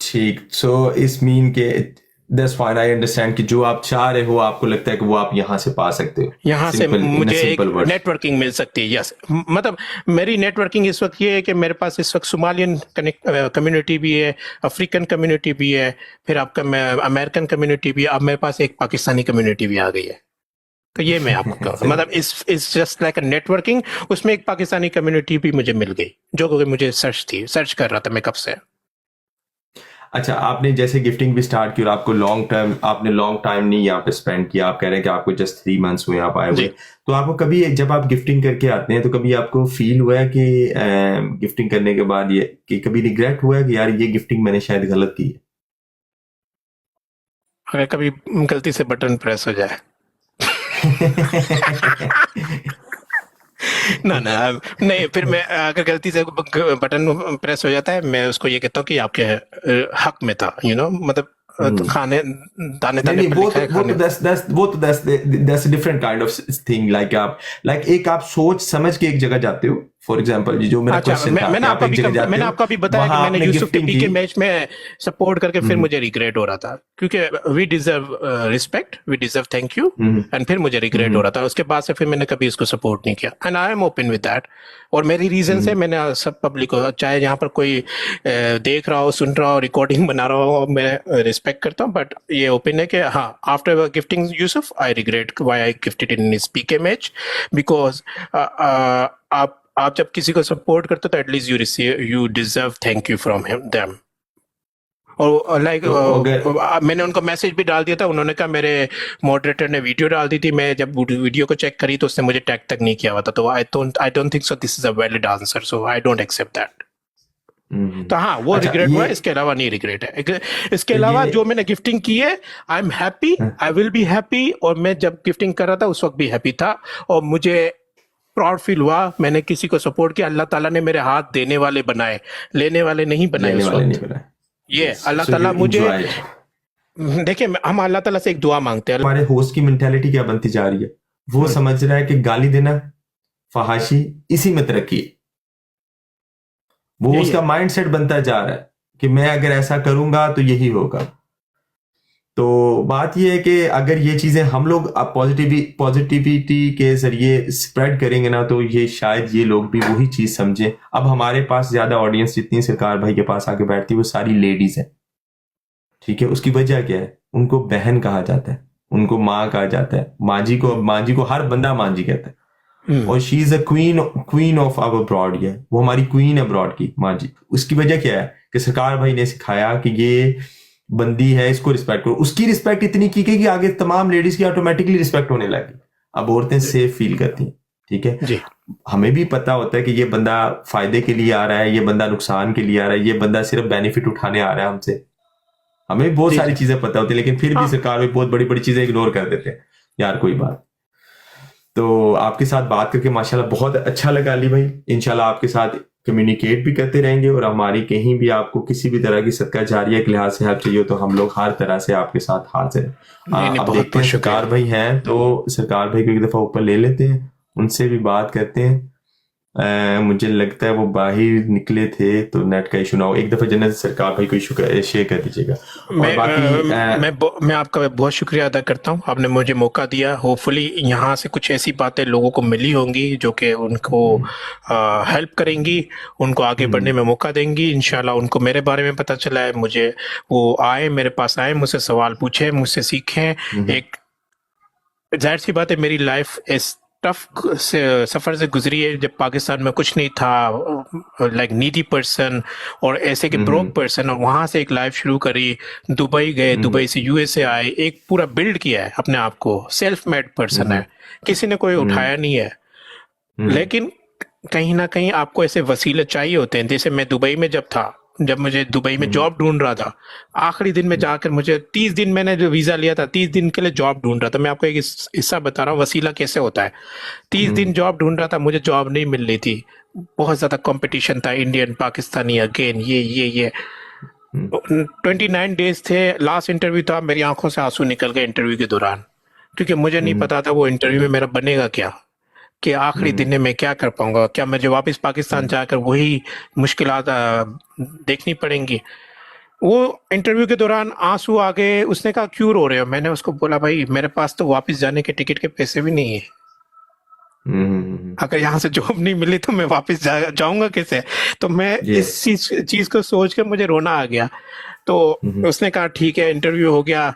ठीक, सो इस मीन के दैट्स फाइन, आई अंडरस्टैंड कि जो आप चाह रहे हो, आपको लगता है कि वो आप यहाँ से पा सकते हो, यहाँ से मुझे एक नेटवर्किंग मिल सकती है। यस, मतलब मेरी नेटवर्किंग इस वक्त ये है कि मेरे पास इस वक्त सोमालियन कम्युनिटी भी है, अफ्रीकन कम्युनिटी भी है, फिर आपका अमेरिकन कम्युनिटी भी है, अब मेरे पास एक पाकिस्तानी कम्युनिटी भी आ गई है। तो ये मैं आपको कहूँ, मतलब इस जस्ट लाइक अ नेटवर्किंग। उसमें एक पाकिस्तानी कम्युनिटी भी मुझे मिल गई, जो मुझे सर्च कर रहा था मैं कब से। अच्छा, आपने जैसे गिफ्टिंग भी स्टार्ट की और आपको आपने लॉन्ग टाइम नहीं यहाँ पे स्पेंड किया, आप कह रहे हैं कि आपको जस्ट 3 months हुए आप आए हुए, तो आपको कभी, जब आप गिफ्टिंग करके आते हैं, तो कभी आपको फील हुआ है कि गिफ्टिंग करने के बाद ये कि कभी रिग्रेट हुआ है कि यार ये गिफ्टिंग मैंने शायद गलत की है? अगर कभी गलती से बटन प्रेस हो जाए ना नहीं, फिर मैं अगर गलती से बटन प्रेस हो जाता है, मैं उसको ये कहता हूँ कि आपके हक में था, मतलब खाने दाने दाने पे लिखा है खाने। वो तो that's different kind of thing. Like आप सोच समझ के एक जगह जाते हो। फॉर एग्जांपल, जो मेरा क्वेश्चन था, मैंने आपको अभी बताया कि मैंने यूसुफ के पीके मैच में सपोर्ट करके फिर मुझे रिग्रेट हो रहा था, क्योंकि we deserve respect, we deserve thank you, and फिर मुझे रिग्रेट हो रहा था। उसके बाद से फिर मैंने कभी इसको सपोर्ट नहीं किया, and I am open with that. और मेरी रीजन से मैंने सब पब्लिक को, चाहे यहाँ पर कोई देख रहा हो, सुन रहा हो, रिकॉर्डिंग बना रहा हो, मैं रिस्पेक्ट रिस्पेक्ट करता हूँ, बट ये ओपन है कि हाँ, after gifting Yusuf I regret why I gifted in his PK match, because आप जब किसी को सपोर्ट करते हो तो at least you deserve thank you from him them. और लाइक तो अगर मैंने उनको मैसेज भी डाल दिया था, उन्होंने कहा मेरे मॉडरेटर ने वीडियो डाल दी थी, मैं जब वीडियो को चेक करी तो उसने मुझे टैग तक नहीं किया हुआ था, तो I don't think so this is a valid answer, so I don't accept that. तो हाँ, वो अच्छा रिग्रेट हुआ है, ये इसके अलावा नहीं रिग्रेट है। इसके तो अलावा ये जो मैंने गिफ्टिंग की है, I am happy, I will be happy, और मैं जब गिफ्टिंग कर रहा था उस वक्त भी हैप्पी था, और मुझे प्राउड फील हुआ, मैंने किसी को सपोर्ट किया, अल्लाह ताला ने मेरे हाथ देने वाले बनाए, लेने वाले नहीं बनाए लेने उस वाले नहीं वक्त। बनाए। ये यस, अल्लाह सो ताला यू मुझे, एंजॉयड। देखिए हम अल्लाह ताला से एक दुआ मांगते हैं। हमारे होस्ट की मेंटेलिटी क्या बनती जा रही है, वो समझ रहा है कि गाली देना, फहाशी, इसी में तरक्की है। वो यही उसका है। माइंडसेट बनता जा रहा है कि मैं अगर ऐसा करूंगा तो यही होगा। तो बात यह है कि अगर ये चीजें हम लोग अब पॉजिटिविटी के जरिए स्प्रेड करेंगे ना, तो ये शायद ये लोग भी वही चीज समझें। अब हमारे पास ज्यादा ऑडियंस जितनी सरकार भाई के पास आके बैठती है वो सारी लेडीज हैं, ठीक है। उसकी वजह क्या है, उनको बहन कहा जाता है, उनको माँ कहा जाता है, माँ जी को हर बंदा माँ जी कहता है। और she is a queen of our broad, ये वो हमारी क्वीन है ब्रॉड की, माँ जी। उसकी वजह क्या है कि सरकार भाई ने सिखाया कि ये बंदी है, इसको रिस्पेक्ट करो। उसकी रिस्पेक्ट इतनी की कि आगे तमाम लेडीज की ऑटोमेटिकली रिस्पेक्ट होने लगी। अब औरतें सेफ फील करती हैं, ठीक है। जी हमें भी पता होता है कि ये बंदा फायदे के लिए आ रहा है, ये बंदा नुकसान के लिए आ रहा है, ये बंदा सिर्फ बेनिफिट उठाने आ रहा है हमसे। हमें भी बहुत जी सारी जी चीजें पता होती है, लेकिन फिर भी हाँ। सरकार भी बहुत बड़ी बड़ी चीजें इग्नोर कर देते हैं। यार कोई बात। तो आपके साथ बात करके माशाल्लाह बहुत अच्छा लगा अली भाई। इंशाल्लाह आपके साथ कम्युनिकेट भी करते रहेंगे, और हमारी कहीं भी आपको किसी भी तरह की सदका जारिया के लिहाज से हेल्प चाहिए तो हम लोग हर तरह से आपके साथ हाजिर हैं। नहीं नहीं, अब बहुत देखते बहुत हैं, शुक्रिया। सरकार भाई हैं तो सरकार भाई को एक दफा ऊपर ले लेते हैं, उनसे भी बात करते हैं। मुझे लगता है वो बाहर निकले थे तो नेट का इशू ना हो। एक दफा जन्नत सरकार भाई को इशू शेयर कर दीजिएगा। और बाकी मैं आपका बहुत शुक्रिया अदा करता हूँ, आपने मुझे मौका दिया। होपफुली यहाँ से कुछ ऐसी बातें लोगों को मिली होंगी जो कि उनको हेल्प करेंगी, उनको आगे बढ़ने में मौका देंगी। इंशाल्लाह उनको मेरे बारे में पता चला है, मुझे वो आए, मेरे पास आए, मुझसे सवाल पूछे, मुझसे सीखें। एक जाहिर सी बात है, मेरी लाइफ इस टफ से सफ़र से गुजरी है जब पाकिस्तान में कुछ नहीं था, लाइक नीडी पर्सन और ऐसे के ब्रोक पर्सन, और वहाँ से एक लाइफ शुरू करी। दुबई गए, दुबई से यूएसए आए, एक पूरा बिल्ड किया है अपने आप को। सेल्फ मेड पर्सन है, किसी ने कोई उठाया नहीं है। लेकिन कहीं ना कहीं आपको ऐसे वसीले चाहिए होते हैं। जैसे मैं दुबई में जब मुझे दुबई में जॉब ढूंढ रहा था, आखिरी दिन में जाकर मुझे 30 दिन, मैंने जो वीज़ा लिया था 30 दिन के लिए जॉब ढूंढ रहा था। मैं आपको एक हिस्सा बता रहा हूँ वसीला कैसे होता है। 30 दिन जॉब ढूंढ रहा था, मुझे जॉब नहीं मिल रही थी, बहुत ज़्यादा कंपटीशन था, इंडियन पाकिस्तानी अगेन, ये 29 डेज थे, लास्ट इंटरव्यू था, मेरी आंखों से आंसू निकल गए इंटरव्यू के दौरान, क्योंकि मुझे नहीं पता था वो इंटरव्यू में मेरा बनेगा क्या, कि आखिरी दिन में मैं क्या कर पाऊंगा, क्या मुझे वापस पाकिस्तान जाकर वही मुश्किलात देखनी पड़ेंगी। वो इंटरव्यू के दौरान आंसू आ गए। उसने कहा क्यों रो रहे हो? मैंने उसको बोला भाई मेरे पास तो वापस जाने के टिकट के पैसे भी नहीं है, अगर यहाँ से जॉब नहीं मिली तो मैं वापस जाऊंगा कैसे? तो मैं इस चीज को सोच कर मुझे रोना आ गया। तो उसने कहा ठीक है, इंटरव्यू हो गया,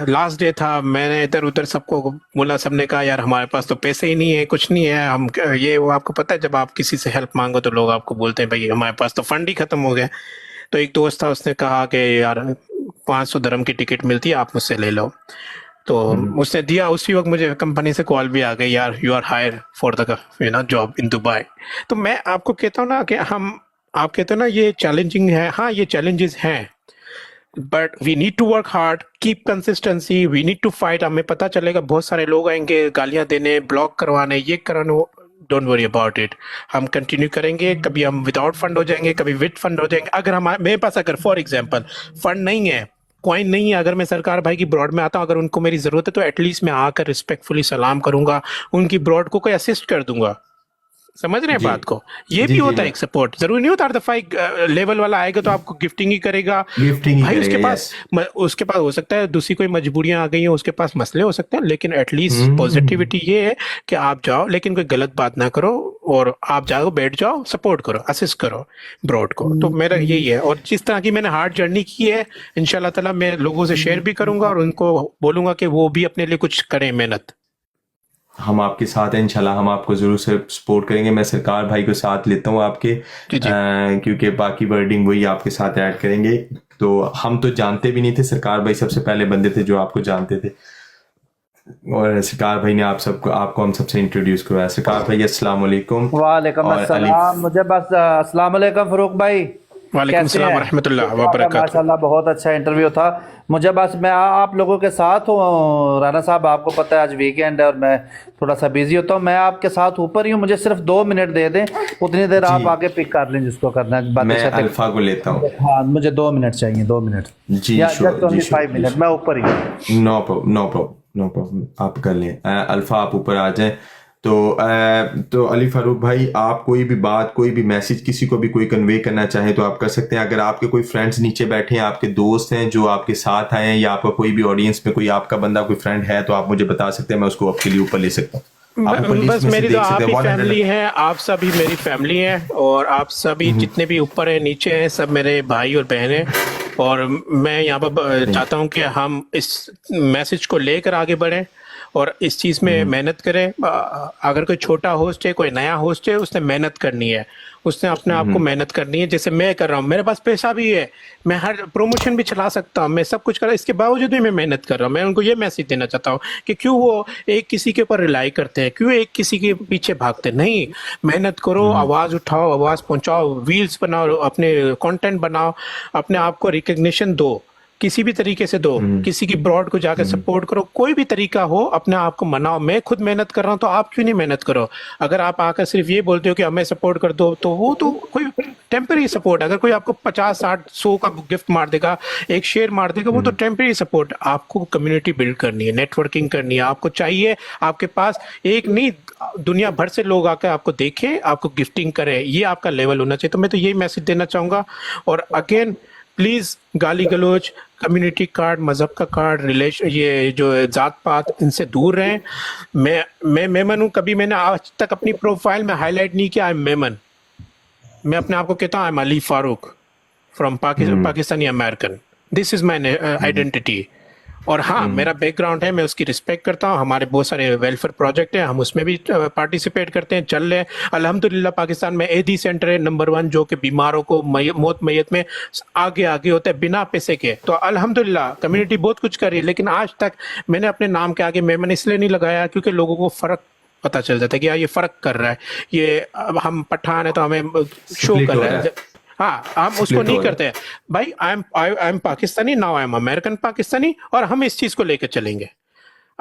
लास्ट डे था, मैंने इधर उधर सबको बोला, सबने कहा यार हमारे पास तो पैसे ही नहीं है, कुछ नहीं है, हम ये वो, आपको पता है जब आप किसी से हेल्प मांगो तो लोग आपको बोलते हैं भाई हमारे पास तो फंड ही खत्म हो गया। तो एक दोस्त था, उसने कहा कि यार 500 दिरहम की टिकट मिलती है, आप मुझसे ले लो। तो उसने दिया। उसी वक्त मुझे कंपनी से कॉल भी आ गई, यार you are hire for the job in Dubai. तो मैं आपको कहता हूँ ना कि आप कहते हो ना ये चैलेंजिंग है, हाँ ये चैलेंजेस हैं, but we need to work hard, keep consistency, we need to fight. हमें पता चलेगा बहुत सारे लोग आएंगे गालियां देने, ब्लॉक करवाने, ये कराने, डोंट वरी अबाउट इट। हम कंटिन्यू करेंगे, कभी हम विदाउट फंड हो जाएंगे, कभी विद फंड हो जाएंगे। अगर मेरे पास अगर फॉर एग्जांपल फंड नहीं है, कॉइन नहीं है, अगर मैं सरकार भाई की ब्रॉड में आता हूँ, अगर उनको मेरी जरूरत है तो एटलीस्ट मैं आकर रिस्पेक्टफुली सलाम करूंगा, उनकी ब्रॉड को कोई असिस्ट कर दूंगा। समझ रहे हैं जी बात को? ये जी भी जी होता है मैं एक सपोर्ट। जरूरी नहीं होता हर दफा एक लेवल वाला आएगा तो आपको गिफ्टिंग ही करेगा। गिफ्टिंग ही भाई करेगा, यस। उसके पास हो सकता है दूसरी कोई मजबूरियां आ गई हैं, उसके पास मसले हो सकते हैं, लेकिन एटलीस्ट हम्म। पॉजिटिविटी ये है कि आप जाओ, लेकिन कोई गलत बात ना करो, और आप जाओ, बैठ जाओ, सपोर्ट करो, असिस्ट करो ब्रॉड को। तो मेरा यही है, और जिस तरह की मैंने हार्ड जर्नी की है, इंशाल्लाह ताला मैं लोगों से शेयर भी करूंगा और उनको बोलूंगा कि वो भी अपने लिए कुछ करें, मेहनत। हम आपके साथ हैं इंशाल्लाह, हम आपको ज़रूर से सपोर्ट करेंगे। मैं सरकार भाई को साथ लेता हूँ आपके, जी जी। क्योंकि बाकी वर्डिंग वही आपके साथ ऐड करेंगे। तो हम तो जानते भी नहीं थे, सरकार भाई सबसे पहले बंदे थे जो आपको जानते थे, और सरकार भाई ने आपको हम सबसे इंट्रोड्यूस करवाया। सरकार भाई अस्सलाम वालेकुम। वालेकुम और अली, अस्सलाम। मुझे बस अस्सलाम वालेकुम फ़रूक भाई, वालेकुम कैसे सलाम हैं? वरहमतुल्लाह आपका वबरकातुहू। माशाल्लाह बहुत अच्छा इंटरव्यू था। मुझे बस मैं आप लोगों के साथ हूँ। राना साहब, आपको पता है आज वीकेंड है और मैं थोड़ा सा बिजी होता हूँ। मैं आपके साथ ऊपर ही हूँ, मुझे सिर्फ 2 मिनट दे दें, उतनी देर जी आप आगे पिक कर लें जिसको करना है, बातें मैं शातें। अल्फा को लेता हूँ। हाँ, मुझे 2 मिनट चाहिए, 2 मिनट जी या श्योर, जस्ट जी ओनली श्योर, 5 मिनट। मैं ऊपर ही हूँ। No problem, no problem, no problem, आप कर लें। अल्फा आप ऊपर आ जाएं। तो अली फारूक भाई, आप कोई भी बात, कोई भी मैसेज किसी को भी कोई कन्वे करना चाहें तो आप कर सकते हैं। अगर आपके कोई फ्रेंड्स नीचे बैठे हैं, आपके दोस्त हैं जो आपके साथ आए हैं, या आपका कोई भी ऑडियंस में कोई आपका बंदा, कोई फ्रेंड है, तो आप मुझे बता सकते हैं, मैं उसको आपके लिए ऊपर ले सकता हूँ। आप ऊपर लिस्ट बस में से मेरी तो देख सकते आप हैं ही 100। फैमिली है, आप सभी मेरी फैमिली है, और आप सभी जितने भी ऊपर हैं नीचे हैं सब मेरे भाई और बहन हैं। और मैं यहाँ पर चाहता हूँ कि हम इस मैसेज को लेकर आगे बढ़ें और इस चीज़ में मेहनत करें। अगर कोई छोटा होस्ट है, कोई नया होस्ट है, उसने मेहनत करनी है, उसने अपने आप को मेहनत करनी है, जैसे मैं कर रहा हूँ। मेरे पास पैसा भी है, मैं हर प्रमोशन भी चला सकता हूँ, मैं सब कुछ कर रहा हूँ, इसके बावजूद भी मैं मेहनत कर रहा हूँ। मैं उनको ये मैसेज देना चाहता हूँ कि क्यों वो एक किसी के ऊपर रिलाई करते हैं, क्यों एक किसी के पीछे भागते हैं। नहीं, मेहनत करो, आवाज़ उठाओ, आवाज़ पहुँचाओ, रील्स बनाओ, अपने कंटेंट बनाओ, अपने आप को रिकग्निशन दो, किसी भी तरीके से दो, किसी की ब्रॉड को जाकर सपोर्ट करो, कोई भी तरीका हो, अपने आप को मनाओ। मैं खुद मेहनत कर रहा हूँ तो आप क्यों नहीं मेहनत करो? अगर आप आकर सिर्फ ये बोलते हो कि हमें सपोर्ट कर दो, तो वो तो कोई टेम्पररी सपोर्ट। अगर कोई आपको 50, 60, 100 का गिफ्ट मार देगा, एक शेयर मार देगा, वो तो टेम्पररी सपोर्ट। आपको कम्युनिटी बिल्ड करनी है, नेटवर्किंग करनी है, आपको चाहिए आपके पास एक नहीं, दुनिया भर से लोग आकर आपको देखें, आपको गिफ्टिंग करें, ये आपका लेवल होना चाहिए। तो मैं तो यही मैसेज देना चाहूंगा। और अगेन प्लीज, गाली गलौज, कम्युनिटी कार्ड, मजहब का कार्ड, रिलेशन, ये जो जात पात, इनसे दूर रहें। मैं मेमन हूँ, कभी मैंने आज तक अपनी प्रोफाइल में हाईलाइट नहीं किया आई एम मेमन। मैं अपने आप को कहता हूँ I am Ali Farooq from Pakistani American. This is my identity. और हाँ, मेरा बैकग्राउंड है, मैं उसकी रिस्पेक्ट करता हूँ। हमारे बहुत सारे वेलफेयर प्रोजेक्ट हैं, हम उसमें भी पार्टिसिपेट करते हैं, चल रहे हैं अल्हम्दुलिल्लाह। पाकिस्तान में एदी सेंटर है नंबर 1, जो कि बीमारों को मौत मैयत में आगे आगे होता है बिना पैसे के। तो अल्हम्दुलिल्लाह कम्युनिटी बहुत कुछ कर रही है, लेकिन आज तक मैंने अपने नाम के आगे मैंने इसलिए नहीं लगाया क्योंकि लोगों को फ़र्क पता चल जाता है कि यार ये फ़र्क कर रहा है, ये अब हम पठान है तो हमें शो स्प्लिट कर हो रहा रहा है। है, हाँ, हम उसको स्प्लिट नहीं हो रहा करते हैं। भाई I am Pakistani, now I am American Pakistani, और हम इस चीज को लेकर चलेंगे।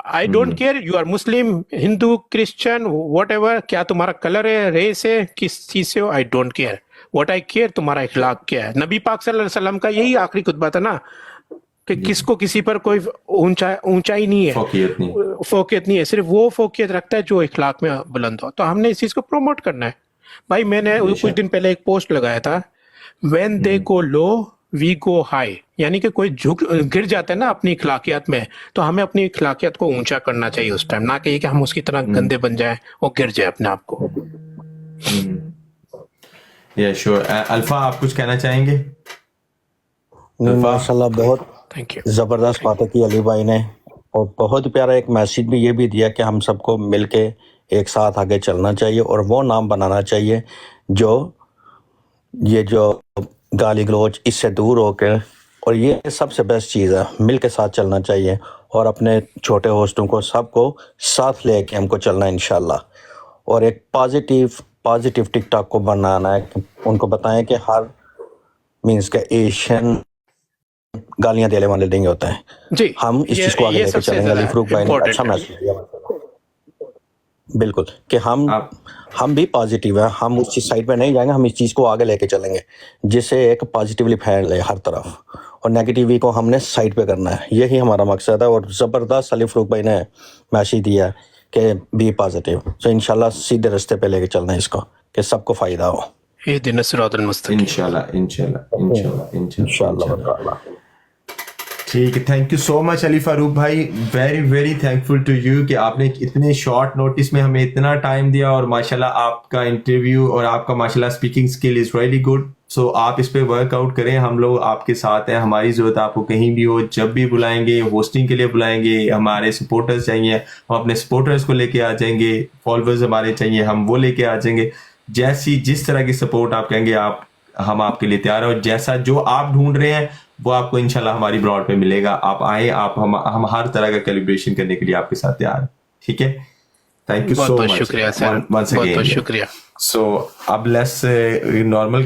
I don't care you are Muslim, Hindu, Christian, whatever, क्या तुम्हारा कलर है, रेस है, किस चीज से हो, आई don't care. What I care, तुम्हारा इखलाक क्या है। नबी पाक सल्लल्लाहु अलैहि वसल्लम का यही आखिरी खुतबा था ना, कि है। जी, किसको किसी पर कोई ऊंचाई नहीं है, फोकियत नहीं। फोकियत नहीं है, सिर्फ वो फोकियत रखता है जो इखलाक में बुलंद हो। तो हमने इस चीज को प्रमोट करना है। भाई मैंने कुछ बेशक। दिन पहले एक पोस्ट लगाया था, when they go low we go high, यानी कि कोई गिर जाता है ना अपनी इखलाकियात में, तो हमें अपनी इखलाकियात को ऊंचा करना चाहिए उस टाइम, ना कि हम उसकी तरह गंदे बन जाए और गिर जाए अपने आप को। या श्योर। अल्फा आप कुछ कहना चाहेंगे? नहीं, अल्फा। माशाल्लाह बहुत थैंक यू। ज़बरदस्त बातें की अली भाई ने, और बहुत प्यारा एक मैसेज भी ये भी दिया कि हम सबको मिलके एक साथ आगे चलना चाहिए और वो नाम बनाना चाहिए जो ये जो गाली गलौज इससे दूर होकर, और ये सबसे बेस्ट चीज़ है, मिल के साथ चलना चाहिए और अपने छोटे होस्टों को सबको साथ लेके हमको चलना है इंशाल्लाह। और एक पॉजिटिव टिकटॉक को बनाना है, उनको बताएं कि हर मीन्स के एशियन गालियां देने वाले नहीं होते हैं। जी, हम इस चीज को आगे ये लेके सबसे चलेंगे। अली ज्यादा फरूक भाई ने अच्छा इम्पोर्टेंट है। मैसेज दिया, बिल्कुल, कि आप हम भी पॉजिटिव है, हम उस चीज साइड पे नहीं जाएंगे, हम इस चीज को आगे लेके चलेंगे जिससे एक पॉजिटिवली फैले हर तरफ, और नेगेटिविटी को हमने साइड पे करना है, यही हमारा मकसद है। और जबरदस्त अली फरूक भाई ने मैसेज दिया है कि बी पॉजिटिव। सो इंशाल्लाह सीधे रास्ते पे लेके चलना है इसको कि सबको फायदा हो। इहदिना सिरातल मुस्तकीम। इंशाल्लाह इंशाल्लाह इंशाल्लाह इंशाल्लाह इंशाल्लाह। ठीक है, thank you so much Ali Farooq भाई, very very thankful to you कि आपने इतने शॉर्ट नोटिस में हमें इतना टाइम दिया, और माशाल्लाह आपका इंटरव्यू और आपका माशाल्लाह speaking skill is really good. So आप इस पे वर्कआउट करें, हम लोग आपके साथ हैं, हमारी जरूरत आपको कहीं भी हो, जब भी बुलाएंगे, होस्टिंग के लिए बुलाएंगे, हमारे सपोर्टर्स चाहिए हम अपने सपोर्टर्स को लेके आ जाएंगे, फॉलोअर्स हमारे चाहिए हम वो लेके आ जाएंगे, जिस तरह की सपोर्ट आप कहेंगे हम आपके लिए तैयार हैं, और जैसा जो आप ढूंढ रहे हैं वो आपको इंशाल्लाह हमारी ब्रॉड पे मिलेगा। आप आए, आप हम हर तरह का कैलिब्रेशन करने के लिए आपके साथ तैयार हैं। ठीक है, थैंक यू बहुत सो बहुत मच शुक्रिया सर, वंस बहुत बहुत अगेन। शुक्रिया। सो अब लेट्स नॉर्मल